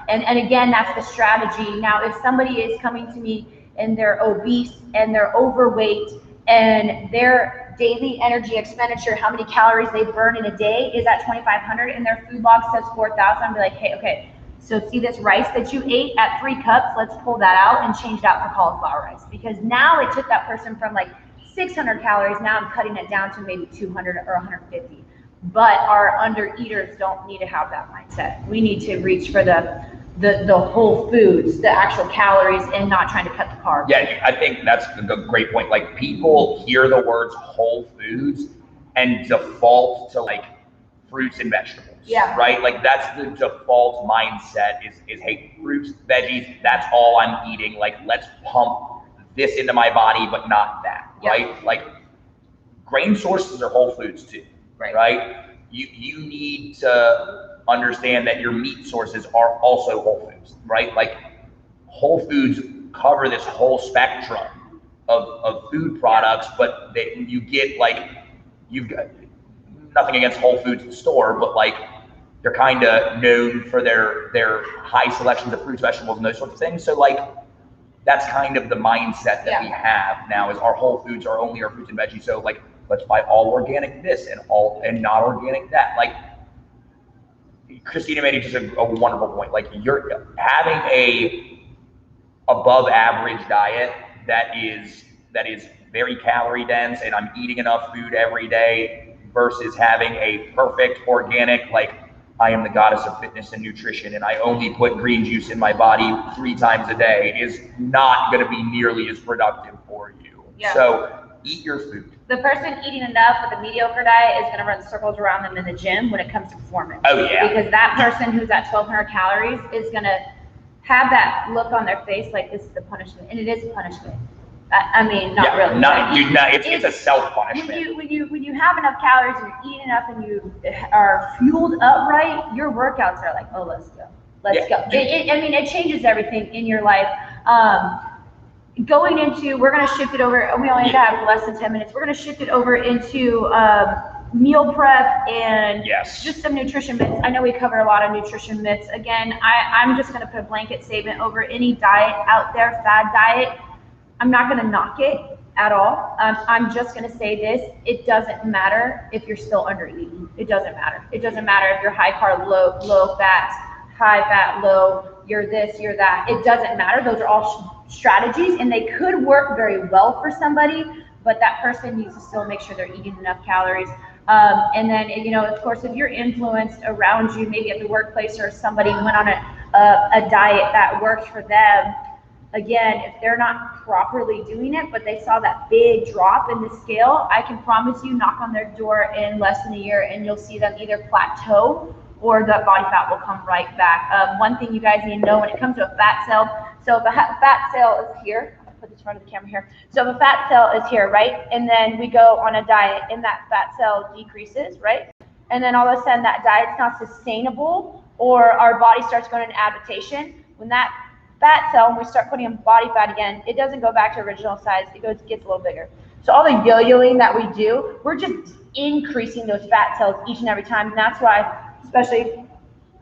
And again, that's the strategy. Now, if somebody is coming to me and they're obese and they're overweight and their daily energy expenditure, how many calories they burn in a day is at 2,500 and their food log says 4,000, I'll be like, hey, okay, so see this rice that you ate at 3 cups, let's pull that out and change it out for cauliflower rice. Because now it took that person from like 600 calories, now I'm cutting it down to maybe 200 or 150. But our under-eaters don't need to have that mindset. We need to reach for the whole foods, the actual calories, and not trying to cut the carbs. Yeah, I think that's a great point. Like, people hear the words whole foods and default to like fruits and vegetables. Yeah. Right? Like, that's the default mindset is hey, fruits, veggies, that's all I'm eating. Like, let's pump this into my body, but not that. Yeah. Right? Like, grain sources are whole foods too. Right? You need to understand that your meat sources are also whole foods, right? Like, whole foods cover this whole spectrum of food products, but that you get, like, you've got nothing against Whole Foods store, but like, they're kind of known for their high selections of fruits, vegetables, and those sorts of things. So like, that's kind of the mindset that we have now, is our whole foods are only our fruits and veggies. So like, let's buy all organic this and not organic that. Like, Christina made just a wonderful point. Like, you're having a above average diet that is very calorie dense, and I'm eating enough food every day, versus having a perfect organic, like, I am the goddess of fitness and nutrition and I only put green juice in my body 3 times a day, is not going to be nearly as productive for you. Yeah. So eat your food. The person eating enough with a mediocre diet is going to run circles around them in the gym when it comes to performance. Oh yeah. Because that person who's at 1,200 calories is going to have that look on their face like this is the punishment, and it is a punishment. I mean, not really. It's a self-punishment. When you have enough calories and you eat enough and you are fueled up right, your workouts are like, oh, let's go. It changes everything in your life. Going into, we're going to shift it over. We only have less than 10 minutes. We're going to shift it over into meal prep and just some nutrition myths. I know we covered a lot of nutrition myths. Again, I'm just going to put a blanket statement over any diet out there, fad diet. I'm not going to knock it at all. I'm just going to say this. It doesn't matter if you're still under eating. It doesn't matter. It doesn't matter if you're high carb, low fat, high fat, low, you're this, you're that. It doesn't matter. Those are all strategies, and they could work very well for somebody, but that person needs to still make sure they're eating enough calories. And then, of course, if you're influenced around you, maybe at the workplace, or somebody went on a diet that worked for them, again, if they're not properly doing it, but they saw that big drop in the scale, I can promise you, knock on their door in less than a year and you'll see them either plateau or that body fat will come right back. One thing you guys need to know when it comes to a fat cell, so if a fat cell is here, I'll put this in front of the camera here. So if a fat cell is here, right? And then we go on a diet and that fat cell decreases, right? And then all of a sudden that diet's not sustainable, or our body starts going into adaptation. When that fat cell, when we start putting in body fat again, it doesn't go back to original size, gets a little bigger. So all the yo-yoing that we do, we're just increasing those fat cells each and every time. And that's why, especially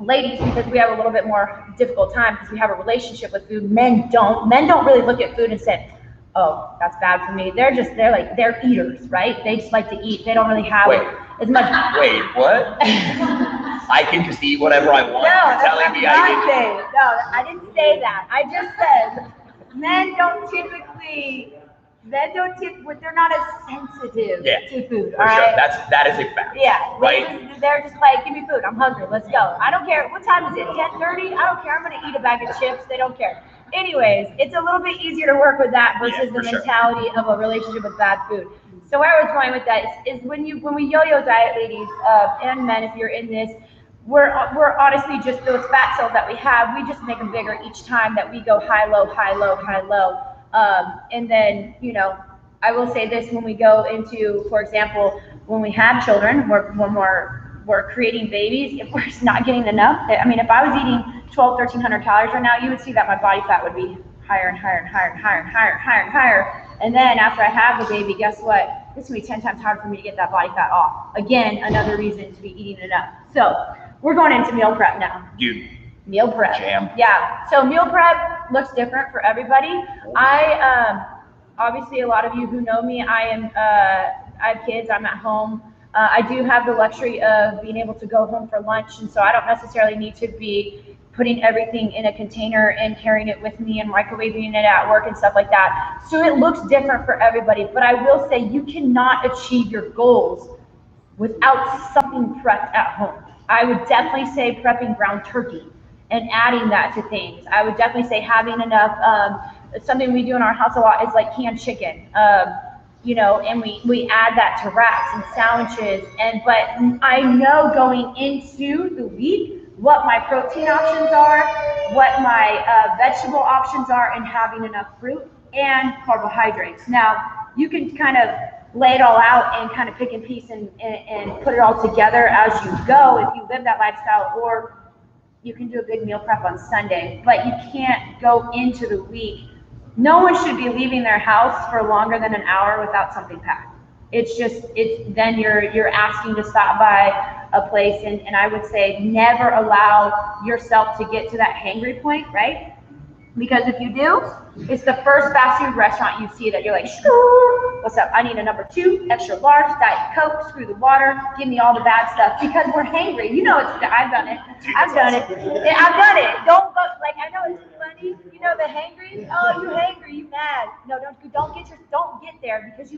ladies, because we have a little bit more difficult time because we have a relationship with food. Men don't really look at food and say, oh, that's bad for me. They're eaters, right? They just like to eat. They don't really have as much. Wait, what? I can just eat whatever I want. No, You're telling me I didn't say that. I just said they're not as sensitive to food. For sure. That is a fact. Yeah. Right. They're just like, give me food. I'm hungry. Let's go. I don't care. What time is it? 10:30? I don't care. I'm going to eat a bag of chips. They don't care. Anyways, it's a little bit easier to work with that versus the mentality of a relationship with bad food. So where I was going with that is when we yo-yo diet, ladies and men, if you're in this, we're honestly just those fat cells that we have. We just make them bigger each time that we go high, low, high, low, high, low. And then, I will say this, when we go into, for example, when we have children, when we're creating babies, if we're just not getting enough, I mean, if I was eating 1,300 calories right now, you would see that my body fat would be higher and higher and higher and higher and higher and higher and higher. And then after I have the baby, guess what? It's gonna be 10 times harder for me to get that body fat off. Again, another reason to be eating it up. So we're going into meal prep now. Dude. Meal prep. Jam. Yeah. So meal prep looks different for everybody. Obviously a lot of you who know me, I have kids, I'm at home. I do have the luxury of being able to go home for lunch, and so I don't necessarily need to be putting everything in a container and carrying it with me and microwaving it at work and stuff like that. So it looks different for everybody, but I will say you cannot achieve your goals without something prepped at home. I would definitely say prepping ground turkey and adding that to things. I would definitely say having enough, something we do in our house a lot is like canned chicken. And we add that to wraps and sandwiches. But I know going into the week what my protein options are, what my vegetable options are, and having enough fruit and carbohydrates. Now, you can kind of lay it all out and kind of pick and piece and put it all together as you go if you live that lifestyle, or you can do a big meal prep on Sunday, but you can't go into the week. No one should be leaving their house for longer than an hour without something packed. Then you're asking to stop by a place, and I would say never allow yourself to get to that hangry point, right? Because if you do, it's the first fast food restaurant you see that you're like, what's up? I need a number 2, extra large, Diet Coke, screw the water, give me all the bad stuff, because we're hangry. You know, I've done it. I've done it. Don't go, like, I know it's funny. You know the hangry? Oh, you hangry, you mad. No, don't get there, because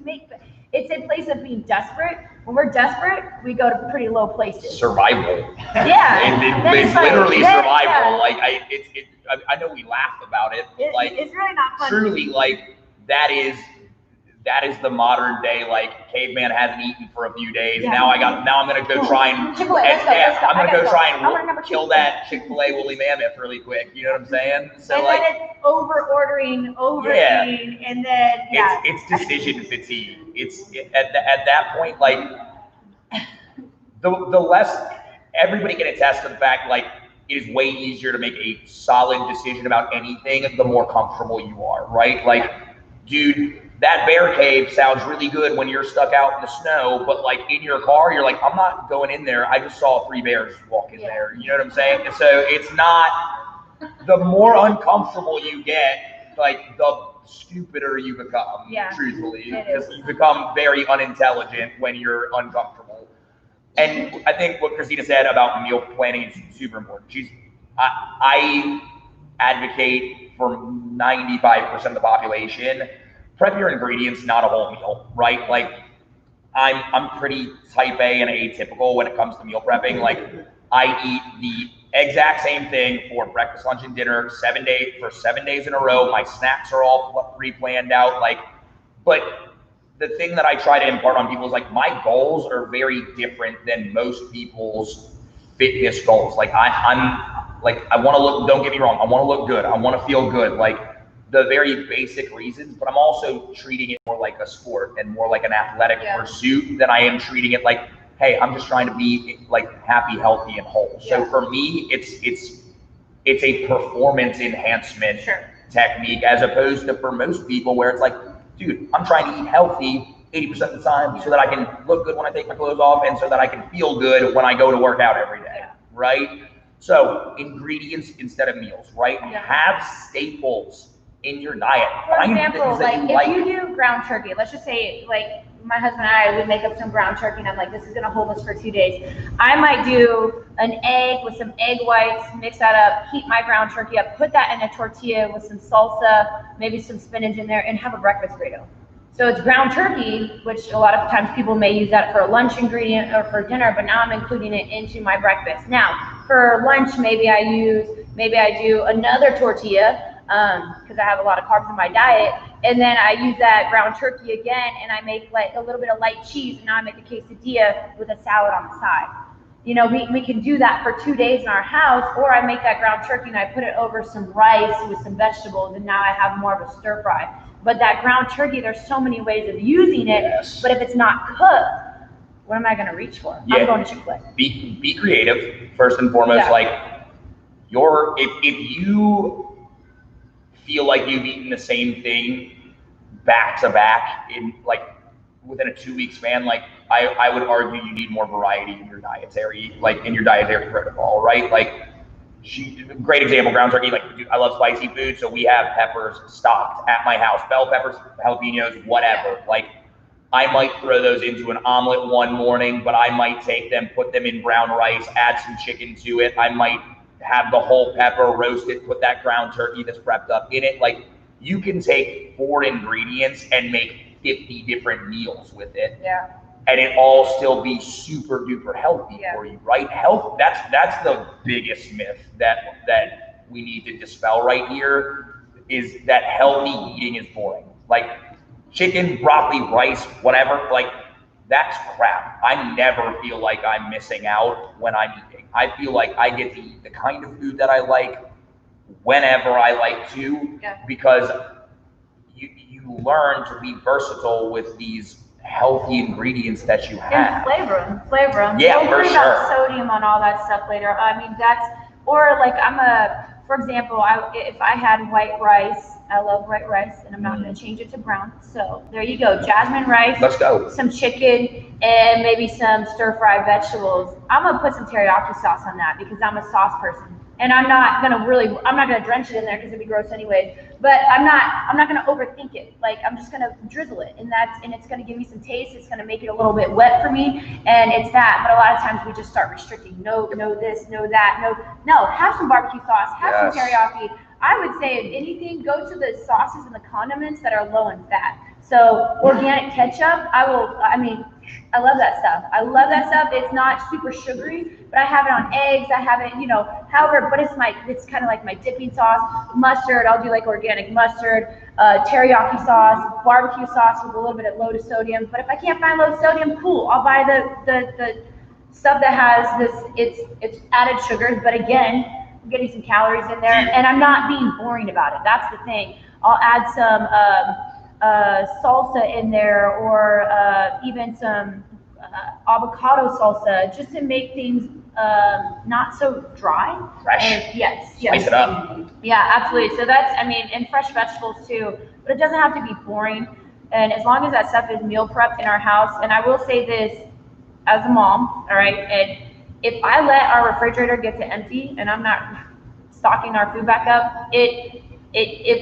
it's a place of being desperate. When we're desperate, we go to pretty low places. Survival. Yeah. It's literally survival. Yeah. I know we laugh about it. It's really not funny. Truly, that is the modern day, caveman hasn't eaten for a few days. Yeah. Now I'm gonna go try and Chick-fil-A, let's go. I'm gonna go try and kill that Chick-fil-A woolly mammoth really quick. You know what I'm saying? So and then it's overeating, and then it's decision fatigue. At that point, the less everybody can attest to the fact, it is way easier to make a solid decision about anything the more comfortable you are, right? Dude, that bear cave sounds really good when you're stuck out in the snow, but in your car, you're like, I'm not going in there. I just saw 3 bears walk in there. You know what I'm saying? And so it's not, the more uncomfortable you get, the stupider you become, truthfully, because you become very unintelligent when you're uncomfortable. And I think what Christina said about meal planning is super important. I advocate for 95% of the population, prep your ingredients, not a whole meal, right? I'm pretty type A and atypical when it comes to meal prepping. I eat the exact same thing for breakfast, lunch, and dinner 7 days in a row. My snacks are all pre-planned out. But the thing that I try to impart on people is my goals are very different than most people's fitness goals. I want to look, don't get me wrong, I want to look good. I want to feel good, the very basic reasons, but I'm also treating it more like a sport and more like an athletic pursuit than I am treating it hey, I'm just trying to be happy, healthy, and whole. So for me, it's a performance enhancement technique, as opposed to for most people where it's dude, I'm trying to eat healthy 80% of the time so that I can look good when I take my clothes off and so that I can feel good when I go to work out every day, right? So ingredients instead of meals, right? Have staples in your diet. For example, if you do ground turkey, let's just say my husband and I would make up some ground turkey and I'm this is gonna hold us for 2 days. I might do an egg with some egg whites, mix that up, heat my ground turkey up, put that in a tortilla with some salsa, maybe some spinach in there, and have a breakfast burrito. So it's ground turkey, which a lot of times people may use that for a lunch ingredient or for dinner, but now I'm including it into my breakfast. Now, for lunch, maybe I do another tortilla, because I have a lot of carbs in my diet, and then I use that ground turkey again, and I make a little bit of light cheese, and now I make a quesadilla with a salad on the side. You know, we can do that for 2 days in our house, or I make that ground turkey and I put it over some rice with some vegetables, and now I have more of a stir fry. But that ground turkey, there's so many ways of using it, but if it's not cooked, what am I gonna reach for? I'm going to Chick-fil-A. Be creative, first and foremost. If you feel like you've eaten the same thing back to back in like within a 2-week span, like I would argue you need more variety in your dietary, like in your dietary protocol, right? Like great example, ground turkey. Like, dude, I love spicy food, so we have peppers stocked at my house, bell peppers, jalapenos, whatever. Like, I might throw those into an omelet one morning, but I might take them, put them in brown rice, add some chicken to it. I might have the whole pepper, roast it, put that ground turkey that's prepped up in it. Like, you can take 4 ingredients and make 50 different meals with it. Yeah. And it all still be super duper healthy for you, right? Health, that's the biggest myth that we need to dispel right here, is that healthy eating is boring. Like chicken, broccoli, rice, whatever, like that's crap. I never feel like I'm missing out when I'm eating. I feel like I get to eat the kind of food that I like whenever I like to, because you learn to be versatile with these healthy ingredients that you have. And flavor them. Yeah, Don't worry for about sure. sodium on all that stuff later. I mean, or like for example, if I had white rice, I love white rice, and I'm not going to change it to brown. So there you go, jasmine rice. Let's go. Some chicken and maybe some stir-fried vegetables. I'm gonna put some teriyaki sauce on that because I'm a sauce person. And I'm not gonna drench it in there because it'd be gross anyways. But I'm not gonna overthink it. Like I'm just gonna drizzle it, and it's gonna give me some taste. It's gonna make it a little bit wet for me, and it's that. But a lot of times we just start restricting. No this, no that, no. Have some barbecue sauce. Have some teriyaki. I would say, if anything, go to the sauces and the condiments that are low in fat. So organic ketchup, I love that stuff. It's not super sugary, but I have it on eggs. I have it, however, but it's kind of like my dipping sauce. Mustard, I'll do like organic mustard, teriyaki sauce, barbecue sauce with a little bit of low to sodium. But if I can't find low sodium, cool. I'll buy the stuff that has it's added sugars, but again, I'm getting some calories in there, and I'm not being boring about it. That's the thing. I'll add some salsa in there, or even some avocado salsa, just to make things not so dry. Fresh. And yes. Spice it up. Yeah, absolutely. So and fresh vegetables too, but it doesn't have to be boring. And as long as that stuff is meal prepped in our house, and I will say this as a mom, all right, and if I let our refrigerator get to empty and I'm not stocking our food back up, it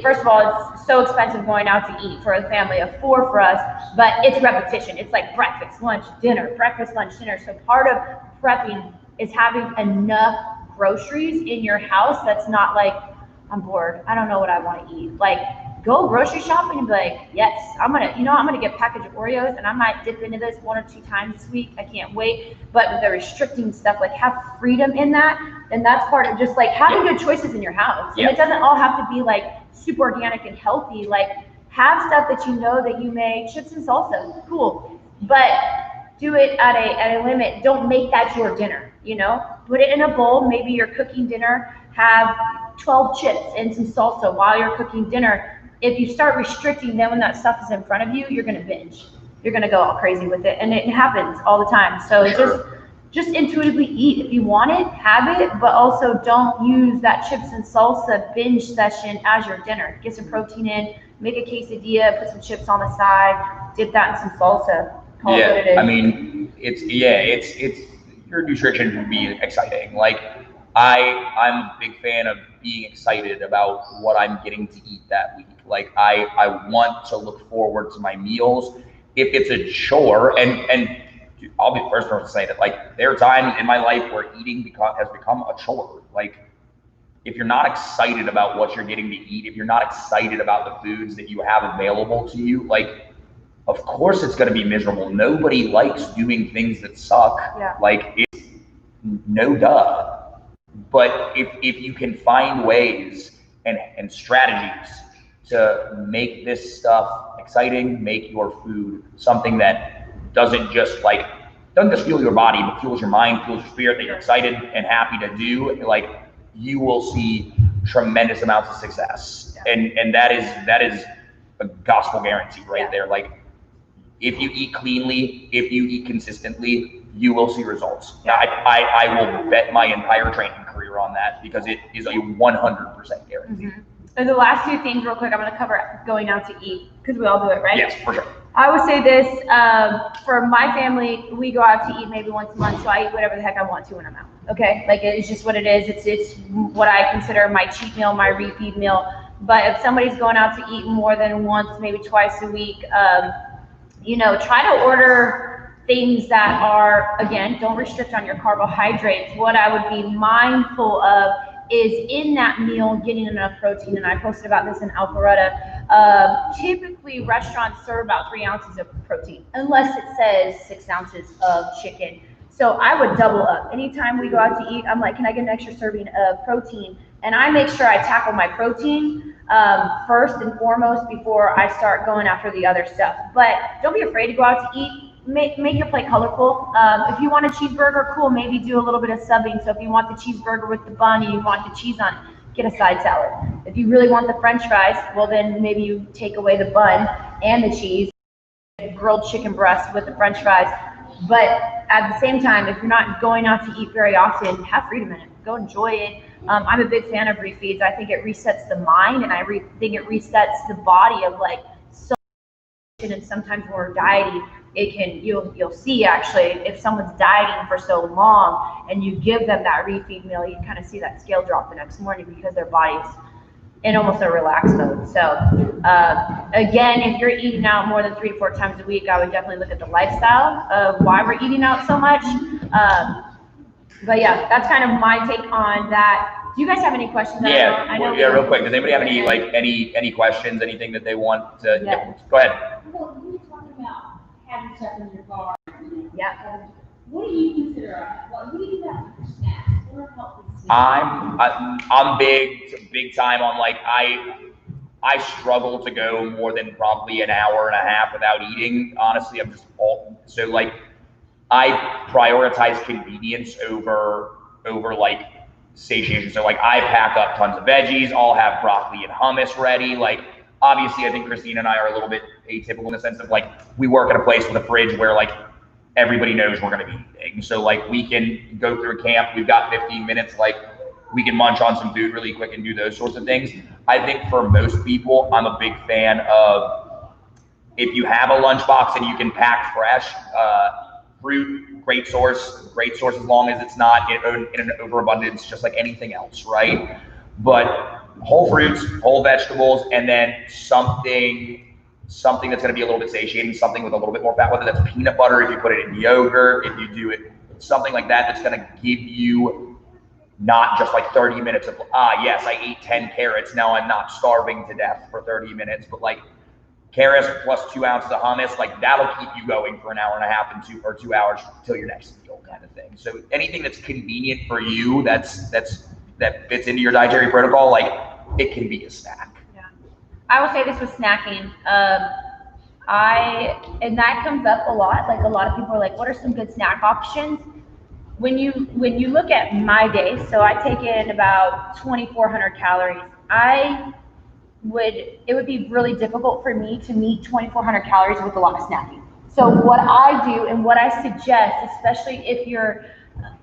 first of all, it's so expensive going out to eat for a family of 4 for us, but it's repetition. It's like breakfast, lunch, dinner, breakfast, lunch, dinner. So part of prepping is having enough groceries in your house that's not like, I'm bored, I don't know what I want to eat. Like, go grocery shopping and be like, yes, I'm gonna get a package of Oreos, and I might dip into this 1 or 2 times this week. I can't wait. But with the restricting stuff, like have freedom in that, and that's part of just like having good choices in your house. And it doesn't all have to be like super organic and healthy. Like have stuff that you know that you make, chips and salsa, cool. But do it at a limit. Don't make that your dinner, Put it in a bowl. Maybe you're cooking dinner, have 12 chips and some salsa while you're cooking dinner. If you start restricting, then when that stuff is in front of you, you're going to binge. You're going to go all crazy with it. And it happens all the time. So just intuitively eat. If you want it, have it, but also don't use that chips and salsa binge session as your dinner. Get some protein in, make a quesadilla, put some chips on the side, dip that in some salsa. Call it what it is. I mean, it's your nutrition can be exciting. Like I'm a big fan of being excited about what I'm getting to eat that week. Like I want to look forward to my meals. If it's a chore, and I'll be the first person to say that, like, there are times in my life where eating has become a chore. Like, if you're not excited about what you're getting to eat, if you're not excited about the foods that you have available to you, like, of course it's going to be miserable. Nobody likes doing things that suck. Like, it's no duh. But if you can find ways and strategies to make this stuff exciting, make your food something that doesn't just fuel your body, but fuels your mind, fuels your spirit, that you're excited and happy to do, like, you will see tremendous amounts of success. And that is a gospel guarantee right there. Like, if you eat cleanly, if you eat consistently, you will see results. I will bet my entire training career on that, because it is a 100% guarantee. And the last two things real quick, I'm going to cover going out to eat, because we all do it, right? Yes, for sure. I would say this, for my family, we go out to eat maybe once a month, so I eat whatever the heck I want to when I'm out, okay? Like, it's just what it is. It's what I consider my cheat meal, my refeed meal. But if somebody's going out to eat more than once, maybe twice a week, you know, try to order things that are, again, don't restrict on your carbohydrates. What I would be mindful of is in that meal getting enough protein, and I posted about this in Alpharetta. Typically restaurants serve about 3 ounces of protein, unless it says 6 ounces of chicken. So I would double up. Anytime we go out to eat, I'm like, can I get an extra serving of protein? And I make sure I tackle my protein first and foremost before I start going after the other stuff. But don't be afraid to go out to eat. Make your plate colorful. If you want a cheeseburger, cool, maybe do a little bit of subbing. So if you want the cheeseburger with the bun and you want the cheese on it, get a side salad. If you really want the French fries, well then maybe you take away the bun and the cheese, grilled chicken breast with the French fries. But at the same time, if you're not going out to eat very often, have freedom in it. Go enjoy it. I'm a big fan of refeeds. I think it resets the mind, and I think it resets the body of like so. And sometimes when we're dieting, it can, you'll see actually if someone's dieting for so long and you give them that refeed meal, you kind of see that scale drop the next morning because their body's in almost a relaxed mode. So again, if you're eating out more than 3 to 4 times a week, I would definitely look at the lifestyle of why we're eating out so much. But yeah, that's kind of my take on that. Do you guys have any questions? Yeah, yeah, real quick. Does anybody have any like any questions? Anything that they want to? Yeah. Go ahead. Well, you were talking about having stuff in your car. Yeah. What do you consider? What do you do that for snacks? What are healthy snacks? I'm big time on like I struggle to go more than probably an hour and a half without eating. Honestly, I'm just so like I prioritize convenience over like satiation. So like I pack up tons of veggies. I'll have broccoli and hummus ready. Like obviously, I think Christina and I are a little bit atypical in the sense of like we work at a place with a fridge where like everybody knows we're going to be eating. So like we can go through a camp. We've got 15 minutes. Like we can munch on some food really quick and do those sorts of things. I think for most people, I'm a big fan of if you have a lunchbox and you can pack fresh, fruit, great source as long as it's not in an overabundance, just like anything else, right? But whole fruits, whole vegetables, and then something that's going to be a little bit satiating, something with a little bit more fat, whether that's peanut butter, if you put it in yogurt, if you do it, something like that, that's going to give you not just like 30 minutes of, yes, I ate 10 carrots, now I'm not starving to death for 30 minutes, but like carrots plus 2 ounces of hummus, like that'll keep you going for an hour and a half and 2 hours till your next meal kind of thing. So anything that's convenient for you, that fits into your dietary protocol, like it can be a snack. Yeah. I will say this with snacking. And that comes up a lot. Like a lot of people are like, what are some good snack options? When you look at my day, so I take in about 2,400 calories. It would be really difficult for me to meet 2,400 calories with a lot of snacking. So what I do and what I suggest, especially if you're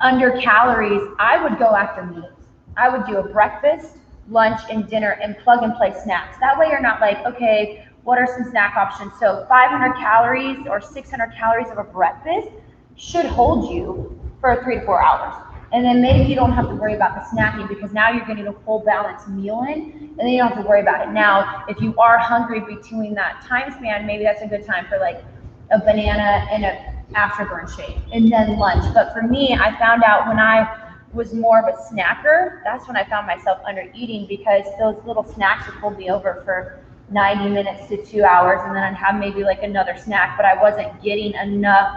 under calories, I would go after meals. I would do a breakfast, lunch, and dinner and plug and play snacks. That way you're not like, okay, what are some snack options? So 500 calories or 600 calories of a breakfast should hold you for 3 to 4 hours. And then maybe you don't have to worry about the snacking because now you're getting a full balanced meal in, and then you don't have to worry about it. Now, if you are hungry between that time span, maybe that's a good time for like a banana and an afterburn shake and then lunch. But for me, I found out when I was more of a snacker, that's when I found myself under eating because those little snacks would hold me over for 90 minutes to 2 hours, and then I'd have maybe like another snack, but I wasn't getting enough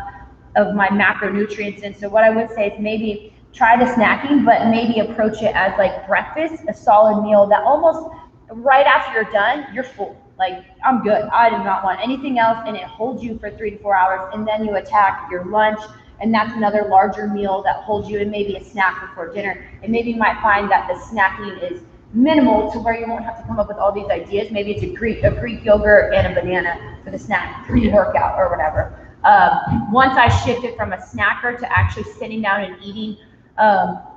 of my macronutrients in. So what I would say is maybe try the snacking, but maybe approach it as like breakfast, a solid meal that almost right after you're done, you're full. Like, I'm good. I do not want anything else, and it holds you for 3 to 4 hours, and then you attack your lunch, and that's another larger meal that holds you, and maybe a snack before dinner. And maybe you might find that the snacking is minimal to where you won't have to come up with all these ideas. Maybe it's a Greek yogurt and a banana for the snack pre-workout or whatever. Once I shifted from a snacker to actually sitting down and eating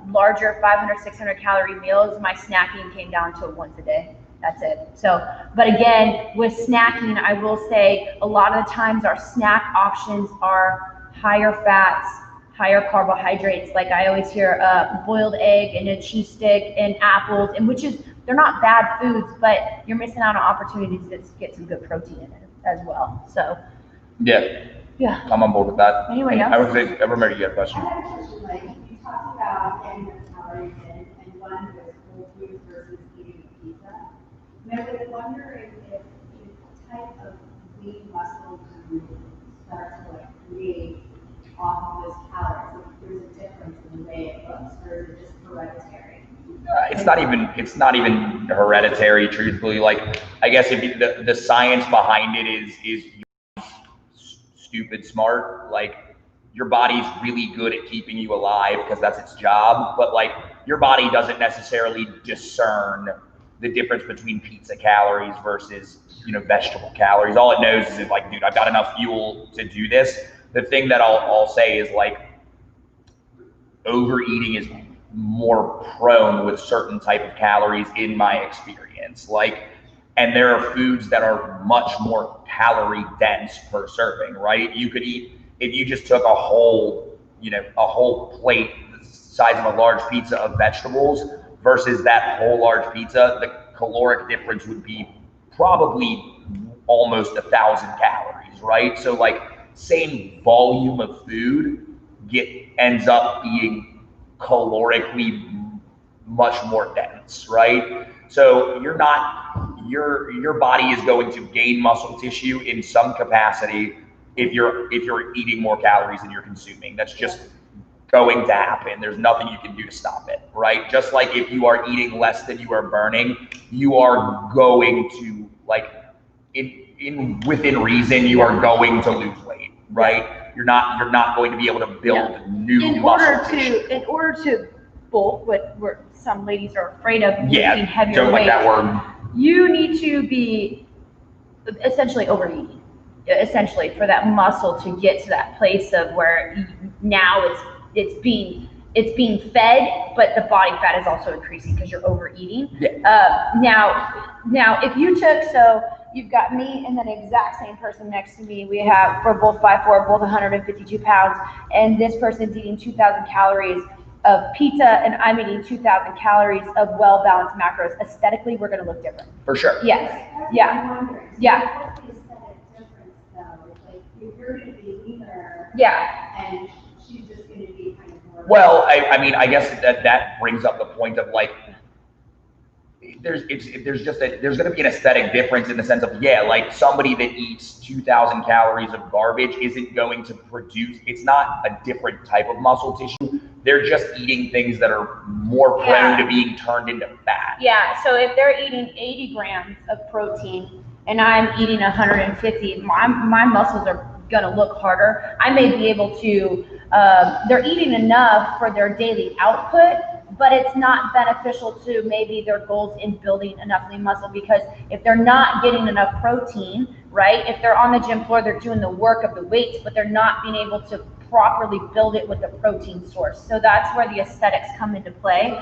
larger 500, 600 calorie meals, my snacking came down to once a day. That's it. So, but again, with snacking, I will say a lot of the times our snack options are higher fats, higher carbohydrates. Like I always hear boiled egg and a cheese stick and apples, and which is, they're not bad foods, but you're missing out on opportunities to get some good protein in it as well. So, yeah, I'm on board with that. Anyone else? I remember you had a question. I have a question, like, you talked about getting the calories in, and one was whole foods versus eating a pizza. And I was wondering if the type of lean muscle you start to like create off of those calories, if there's a difference in the way it looks, or is it just hereditary? It's not even hereditary, truthfully. Like, I guess if the science behind it is stupid smart. Like, your body's really good at keeping you alive because that's its job, but like your body doesn't necessarily discern the difference between pizza calories versus, you know, vegetable calories. All it knows is like, dude, I've got enough fuel to do this. The thing that I'll say is like, overeating is more prone with certain type of calories in my experience. Like, and there are foods that are much more calorie dense per serving, right? You could eat, if you just took a whole plate the size of a large pizza of vegetables versus that whole large pizza, the caloric difference would be probably almost 1,000 calories, right? So like, same volume of food ends up being calorically much more dense, right? So your body is going to gain muscle tissue in some capacity if you're eating more calories than you're consuming. That's just going to happen. There's nothing you can do to stop it, right? Just like if you are eating less than you are burning, you are going to, like, within reason, you are going to lose weight, right? You're not going to be able to build new muscle tissue. In order to bulk, what some ladies are afraid of, lifting heavier don't like weights, that word. you need to be essentially overeating, essentially, for that muscle to get to that place of where now it's being fed, but the body fat is also increasing because you're overeating. Now if you took, so you've got me and then the exact same person next to me, we're both 5'4", both 152 pounds, and this person's eating 2,000 calories of pizza and I'm eating 2,000 calories of well-balanced macros. Aesthetically, we're going to look different. For sure. Yes. Yeah. What's the aesthetic difference though? Like, if you're going to be leaner. And she's just going to be kind of more. Well, I mean, I guess that brings up the point of like, there's going to be an aesthetic difference in the sense of, like somebody that eats 2,000 calories of garbage isn't going to produce, it's not a different type of muscle tissue. They're just eating things that are more prone to being turned into fat. Yeah, so if they're eating 80 grams of protein and I'm eating 150, my muscles are going to look harder. I may be able to, they're eating enough for their daily output, but it's not beneficial to maybe their goals in building enough lean muscle, because if they're not getting enough protein, right? If they're on the gym floor, they're doing the work of the weights, but they're not being able to properly build it with the protein source. So that's where the aesthetics come into play.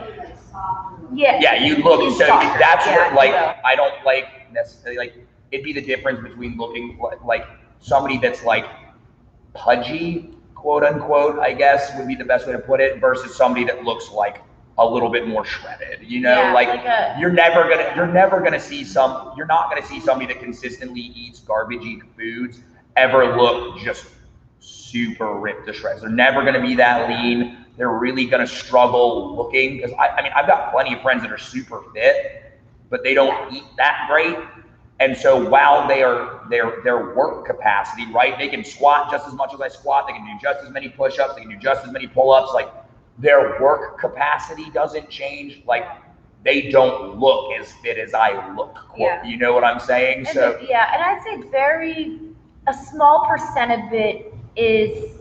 Yeah, you look, so that's where, like, I don't like necessarily, like, it'd be the difference between looking like somebody that's like pudgy, quote unquote, I guess would be the best way to put it, versus somebody that looks like a little bit more shredded, you know, you're not gonna see somebody that consistently eats garbagey foods ever look just super ripped to shreds. They're never gonna be that lean. They're really gonna struggle looking, because I mean, I've got plenty of friends that are super fit, but they don't eat that great. And so while their work capacity, right, they can squat just as much as I squat, they can do just as many push-ups, they can do just as many pull-ups, like, their work capacity doesn't change. Like, they don't look as fit as I look. You know what I'm saying? And and I'd say a small percent of it is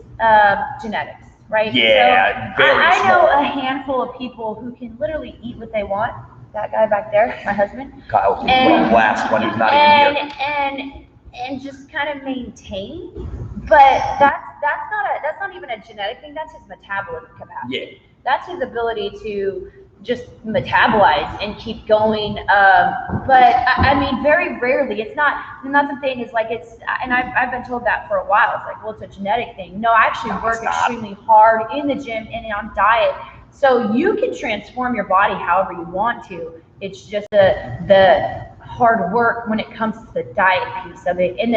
genetics, right? Yeah, so very I small. know a handful of people who can literally eat what they want. That guy back there, my husband. Kyle's from last one, who's not even here. And just kind of maintain, but that's not even a genetic thing. That's his metabolism capacity. Yeah. That's his ability to just metabolize and keep going. But I mean, very rarely. It's not. Another thing is like it's, and I've been told that for a while. It's like, well, it's a genetic thing. No, I actually work extremely hard in the gym and on diet, so you can transform your body however you want to. It's just the hard work when it comes to the diet piece of it, and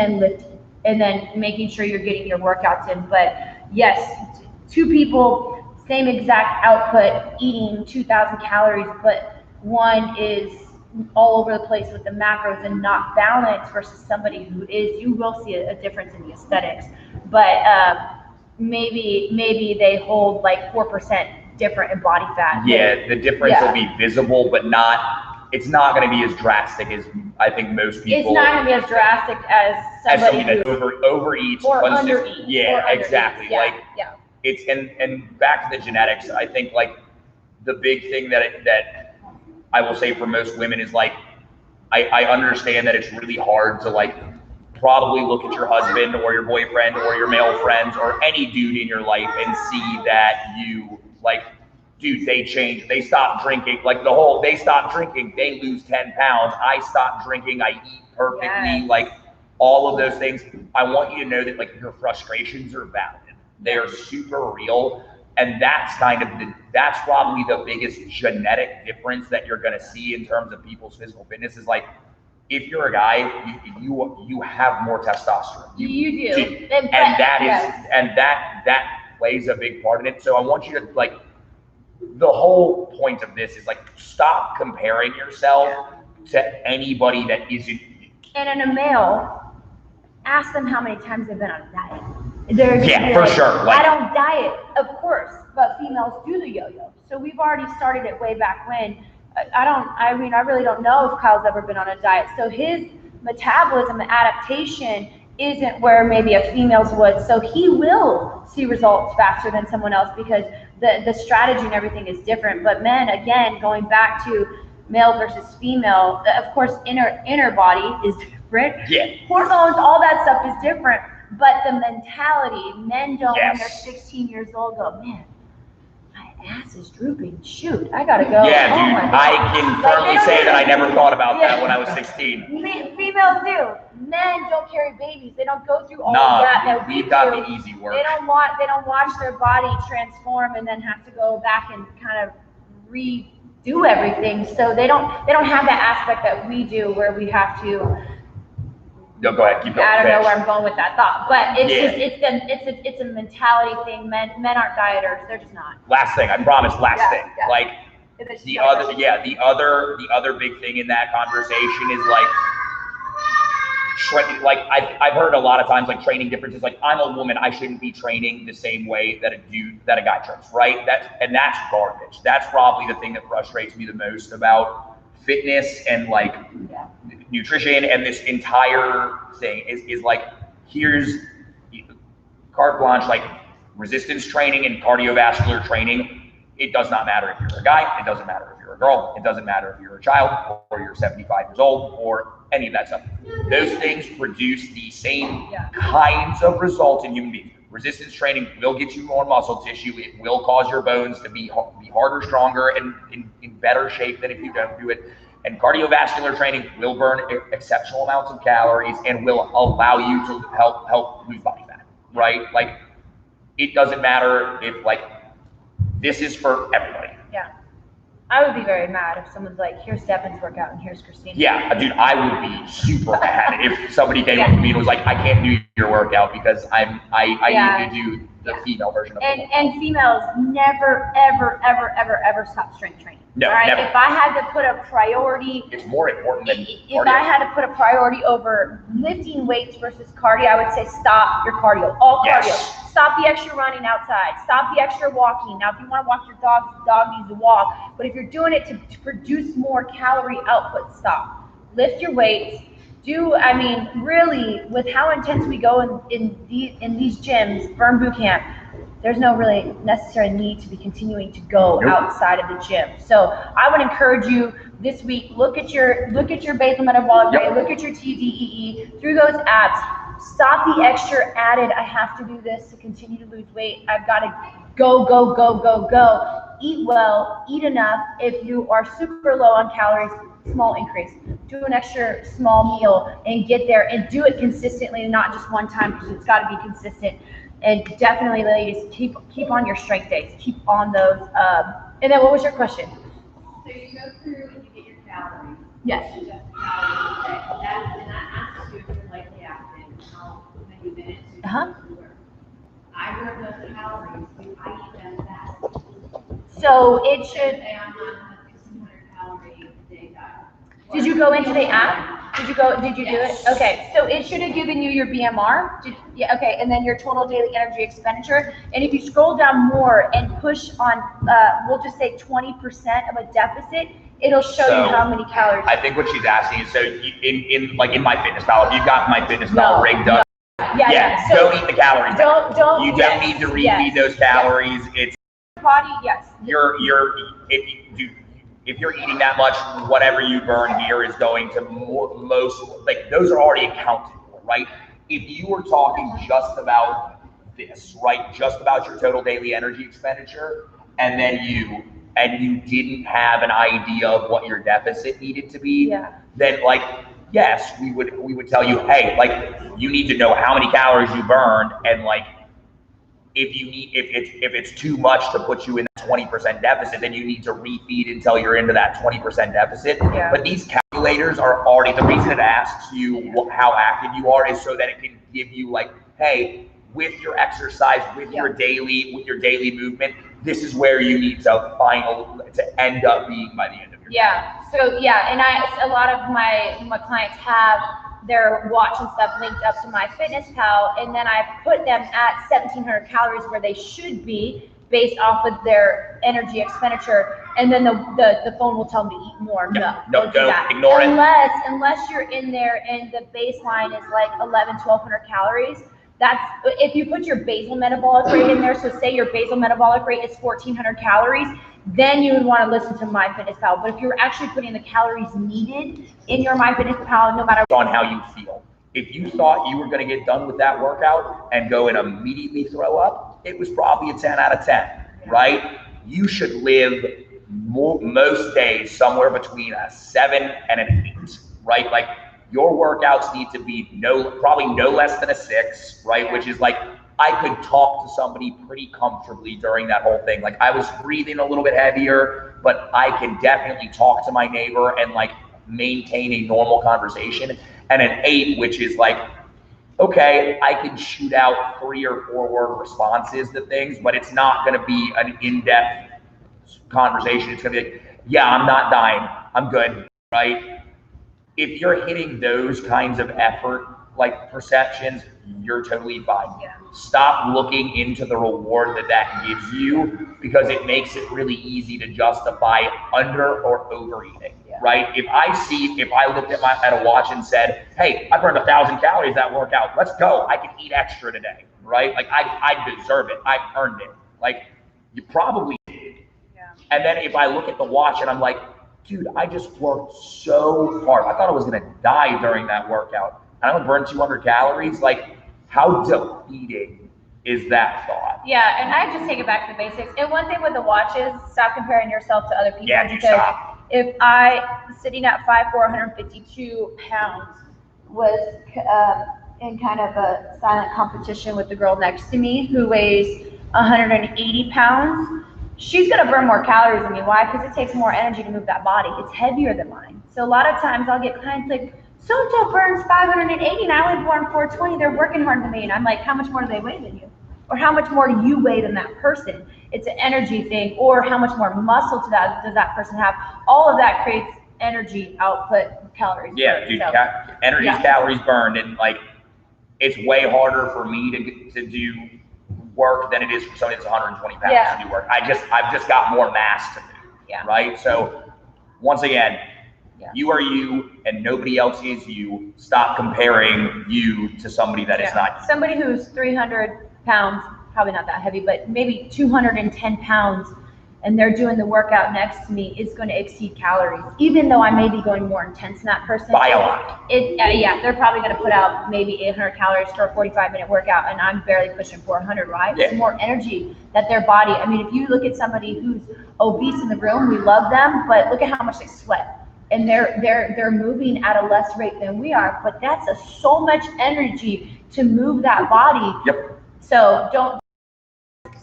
then making sure you're getting your workouts in. But yes, two people, same exact output, eating 2,000 calories, but one is all over the place with the macros and not balanced versus somebody who is, you will see a difference in the aesthetics. But maybe they hold like 4% different in body fat. Yeah, the difference will be visible, but it's not going to be as drastic as I think most people. It's not going to be as drastic as somebody that overeats or undereats. Yeah, or exactly. Yeah, like yeah. It's and back to the genetics. I think like the big thing that I will say for most women is like I understand that it's really hard to like probably look at your husband or your boyfriend or your male friends or any dude in your life and see that you like, dude, they change, they stop drinking, like they stop drinking, they lose 10 pounds. I stop drinking, I eat perfectly, Yes. like all of those things. I want you to know that like your frustrations are valid. They are super real. And that's that's probably the biggest genetic difference that you're going to see in terms of people's physical fitness is like, if you're a guy, you have more testosterone. You do. And that plays a big part in it. So I want you to like, the whole point of this is like, stop comparing yourself to anybody that isn't. And in a male, ask them how many times they've been on a diet. They're for sure. Like, I don't diet, of course, but females do the yo-yo. So we've already started it way back when. I really don't know if Kyle's ever been on a diet. So his metabolism and adaptation isn't where maybe a female's would. So he will see results faster than someone else because the strategy and everything is different. But men, again, going back to male versus female, of course, inner body is different. Yeah. Hormones, all that stuff is different. But the mentality, men don't, when they're 16 years old, go, man, my ass is drooping. Shoot, I gotta go. Yeah, dude, I can firmly say that I never thought about that when I was 16. Females do. Men don't carry babies. They don't go through all of that we we've got do. the easy work. They don't watch their body transform and then have to go back and kind of redo everything. So they don't have that aspect that we do where we have to. No, go ahead. Keep going. I don't know where I'm going with that thought, but it's a mentality thing. Men aren't dieters; they're just not. Last thing, I promise. Last thing, yeah. like the other big thing in that conversation is like I've heard a lot of times like training differences. Like I'm a woman, I shouldn't be training the same way that a guy trains, right? That's garbage. That's probably the thing that frustrates me the most about fitness and like nutrition and this entire thing is like, here's carte blanche, like resistance training and cardiovascular training. It does not matter if you're a guy, it doesn't matter if you're a girl, it doesn't matter if you're a child or you're 75 years old or any of that stuff. Those things produce the same kinds of results in human beings. Resistance training will get you more muscle tissue. It will cause your bones to be harder, stronger, and in better shape than if you don't do it. And cardiovascular training will burn exceptional amounts of calories and will allow you to help lose body fat, right? Like, it doesn't matter if like, this is for everybody. Yeah. I would be very mad if someone's like, here's Stefan's workout and here's Christina's. Yeah, dude, I would be super mad if somebody came up to me and was like, I can't do your workout because I need to do the female version of it. And females never, ever stop strength training. No, right? never. If I had to put a priority, it's more important than if I had to put a priority over lifting weights versus cardio, I would say stop your cardio, all cardio. Stop the extra running outside. Stop the extra walking. Now, if you want to walk your dog, the dog needs to walk. But if you're doing it to produce more calorie output, stop. Lift your weights. Really, with how intense we go in these gyms, Burn Boot Camp, there's no really necessary need to be continuing to go outside of the gym. So I would encourage you this week, look at your basal metabolic rate, look at your TDEE through those apps. Stop the extra added, I have to do this to continue to lose weight. I've got to go. eat well, eat enough. If you are super low on calories, small increase. Do an extra small meal and get there and do it consistently, not just one time, because it's got to be consistent. And definitely, ladies, keep on your strength days. Keep on those. And then what was your question? So you go through and you get your calories. Yes. You adjust the calories. And that asks you if you're likely active, how many minutes you do work. I wrote those calories, do I eat them fast? So it should. Say I'm on a 1,600 calorie a day diet. Did you go into the app? Did you do it? Okay, so it should have given you your BMR. Yeah, okay, and then your total daily energy expenditure. And if you scroll down more and push on, we'll just say 20% of a deficit, it'll show you how many calories. I think what she's asking is, so in MyFitnessPal, if you've got MyFitnessPal rigged up, Yeah. So don't eat the calories. You don't need to refeed those calories. It's body, yes. If you're eating that much, whatever you burn here is going to those are already accounted for, right? If you were talking just about this, right, just about your total daily energy expenditure, and then you didn't have an idea of what your deficit needed to be, then yes, we would tell you, hey, you need to know how many calories you burned, and if it's too much to put you in that 20% deficit, then you need to refeed until you're into that 20% deficit. But these calculators are already, the reason it asks you how active you are is so that it can give you hey, with your exercise, with your daily movement, this is where you need to end up being by the end of your day. So and a lot of my clients have their watch and stuff linked up to MyFitnessPal, and then I put them at 1,700 calories where they should be based off of their energy expenditure, and then the phone will tell them to eat more. No, don't do that. Ignore it. Unless you're in there and the baseline is 1,200 calories. That's if you put your basal metabolic rate in there. So say your basal metabolic rate is 1,400 calories, then you would want to listen to MyFitnessPal. But if you're actually putting the calories needed in your MyFitnessPal, no matter on how you feel. If you thought you were going to get done with that workout and go and immediately throw up, it was probably a 10 out of 10, right? You should live most days somewhere between a 7 and an 8, right? Your workouts need to be probably no less than a 6, right? Which is I could talk to somebody pretty comfortably during that whole thing. I was breathing a little bit heavier, but I can definitely talk to my neighbor and maintain a normal conversation. And an 8, which is okay, I can shoot out 3 or 4 word responses to things, but it's not going to be an in-depth conversation. It's going to be yeah, I'm not dying, I'm good, right? If you're hitting those kinds of effort perceptions, you're totally fine. Stop looking into the reward that gives you, because it makes it really easy to justify under or overeating, right? If I looked at a watch and said, hey, I burned 1,000 calories that workout, let's go, I can eat extra today, right? I deserve it, I earned it. You probably did. And then if I look at the watch and I'm dude, I just worked so hard, I thought I was gonna die during that workout, and I only burned 200 calories, how defeating is that thought? And I just take it back to the basics. And one thing with the watches, stop comparing yourself to other people. Stop. If I, sitting at 5'4", 152 pounds, was in kind of a silent competition with the girl next to me who weighs 180 pounds, she's gonna burn more calories than me. Why? Because it takes more energy to move that body. It's heavier than mine. So a lot of times I'll get clients so-and-so burns 580 and I only burn 420. They're working harder than me. And I'm how much more do they weigh than you? Or how much more do you weigh than that person? It's an energy thing. Or how much more muscle does that person have? All of that creates energy output, calories. Yeah, dude, energy is calories burned, and it's way harder for me to do work than it is for somebody that's 120 pounds to do work. I've just got more mass to do, right? So once again, you are you and nobody else is you. Stop comparing you to somebody that is not you. Somebody who's 300 pounds, probably not that heavy, but maybe 210 pounds and they're doing the workout next to me, it's going to exceed calories, even though I may be going more intense than that person. By a lot. Yeah, they're probably going to put out maybe 800 calories for a 45-minute workout, and I'm barely pushing 400, right? Yeah. It's more energy that their body, I mean, if you look at somebody who's obese in the room, we love them, but look at how much they sweat. And they're moving at a less rate than we are, but that's so much energy to move that body. Yep. So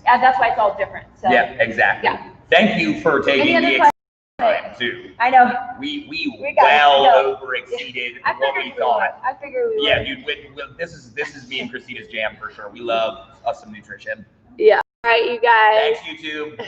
that's why it's all different. So Yeah, exactly. Yeah. Thank you for taking Any the other time too. I know. We got well it. No. over exceeded I what we figured thought. I figured we Yeah, would. dude, this is me and Christina's jam for sure. We love us some nutrition. Yeah. All right, you guys. Thanks, YouTube.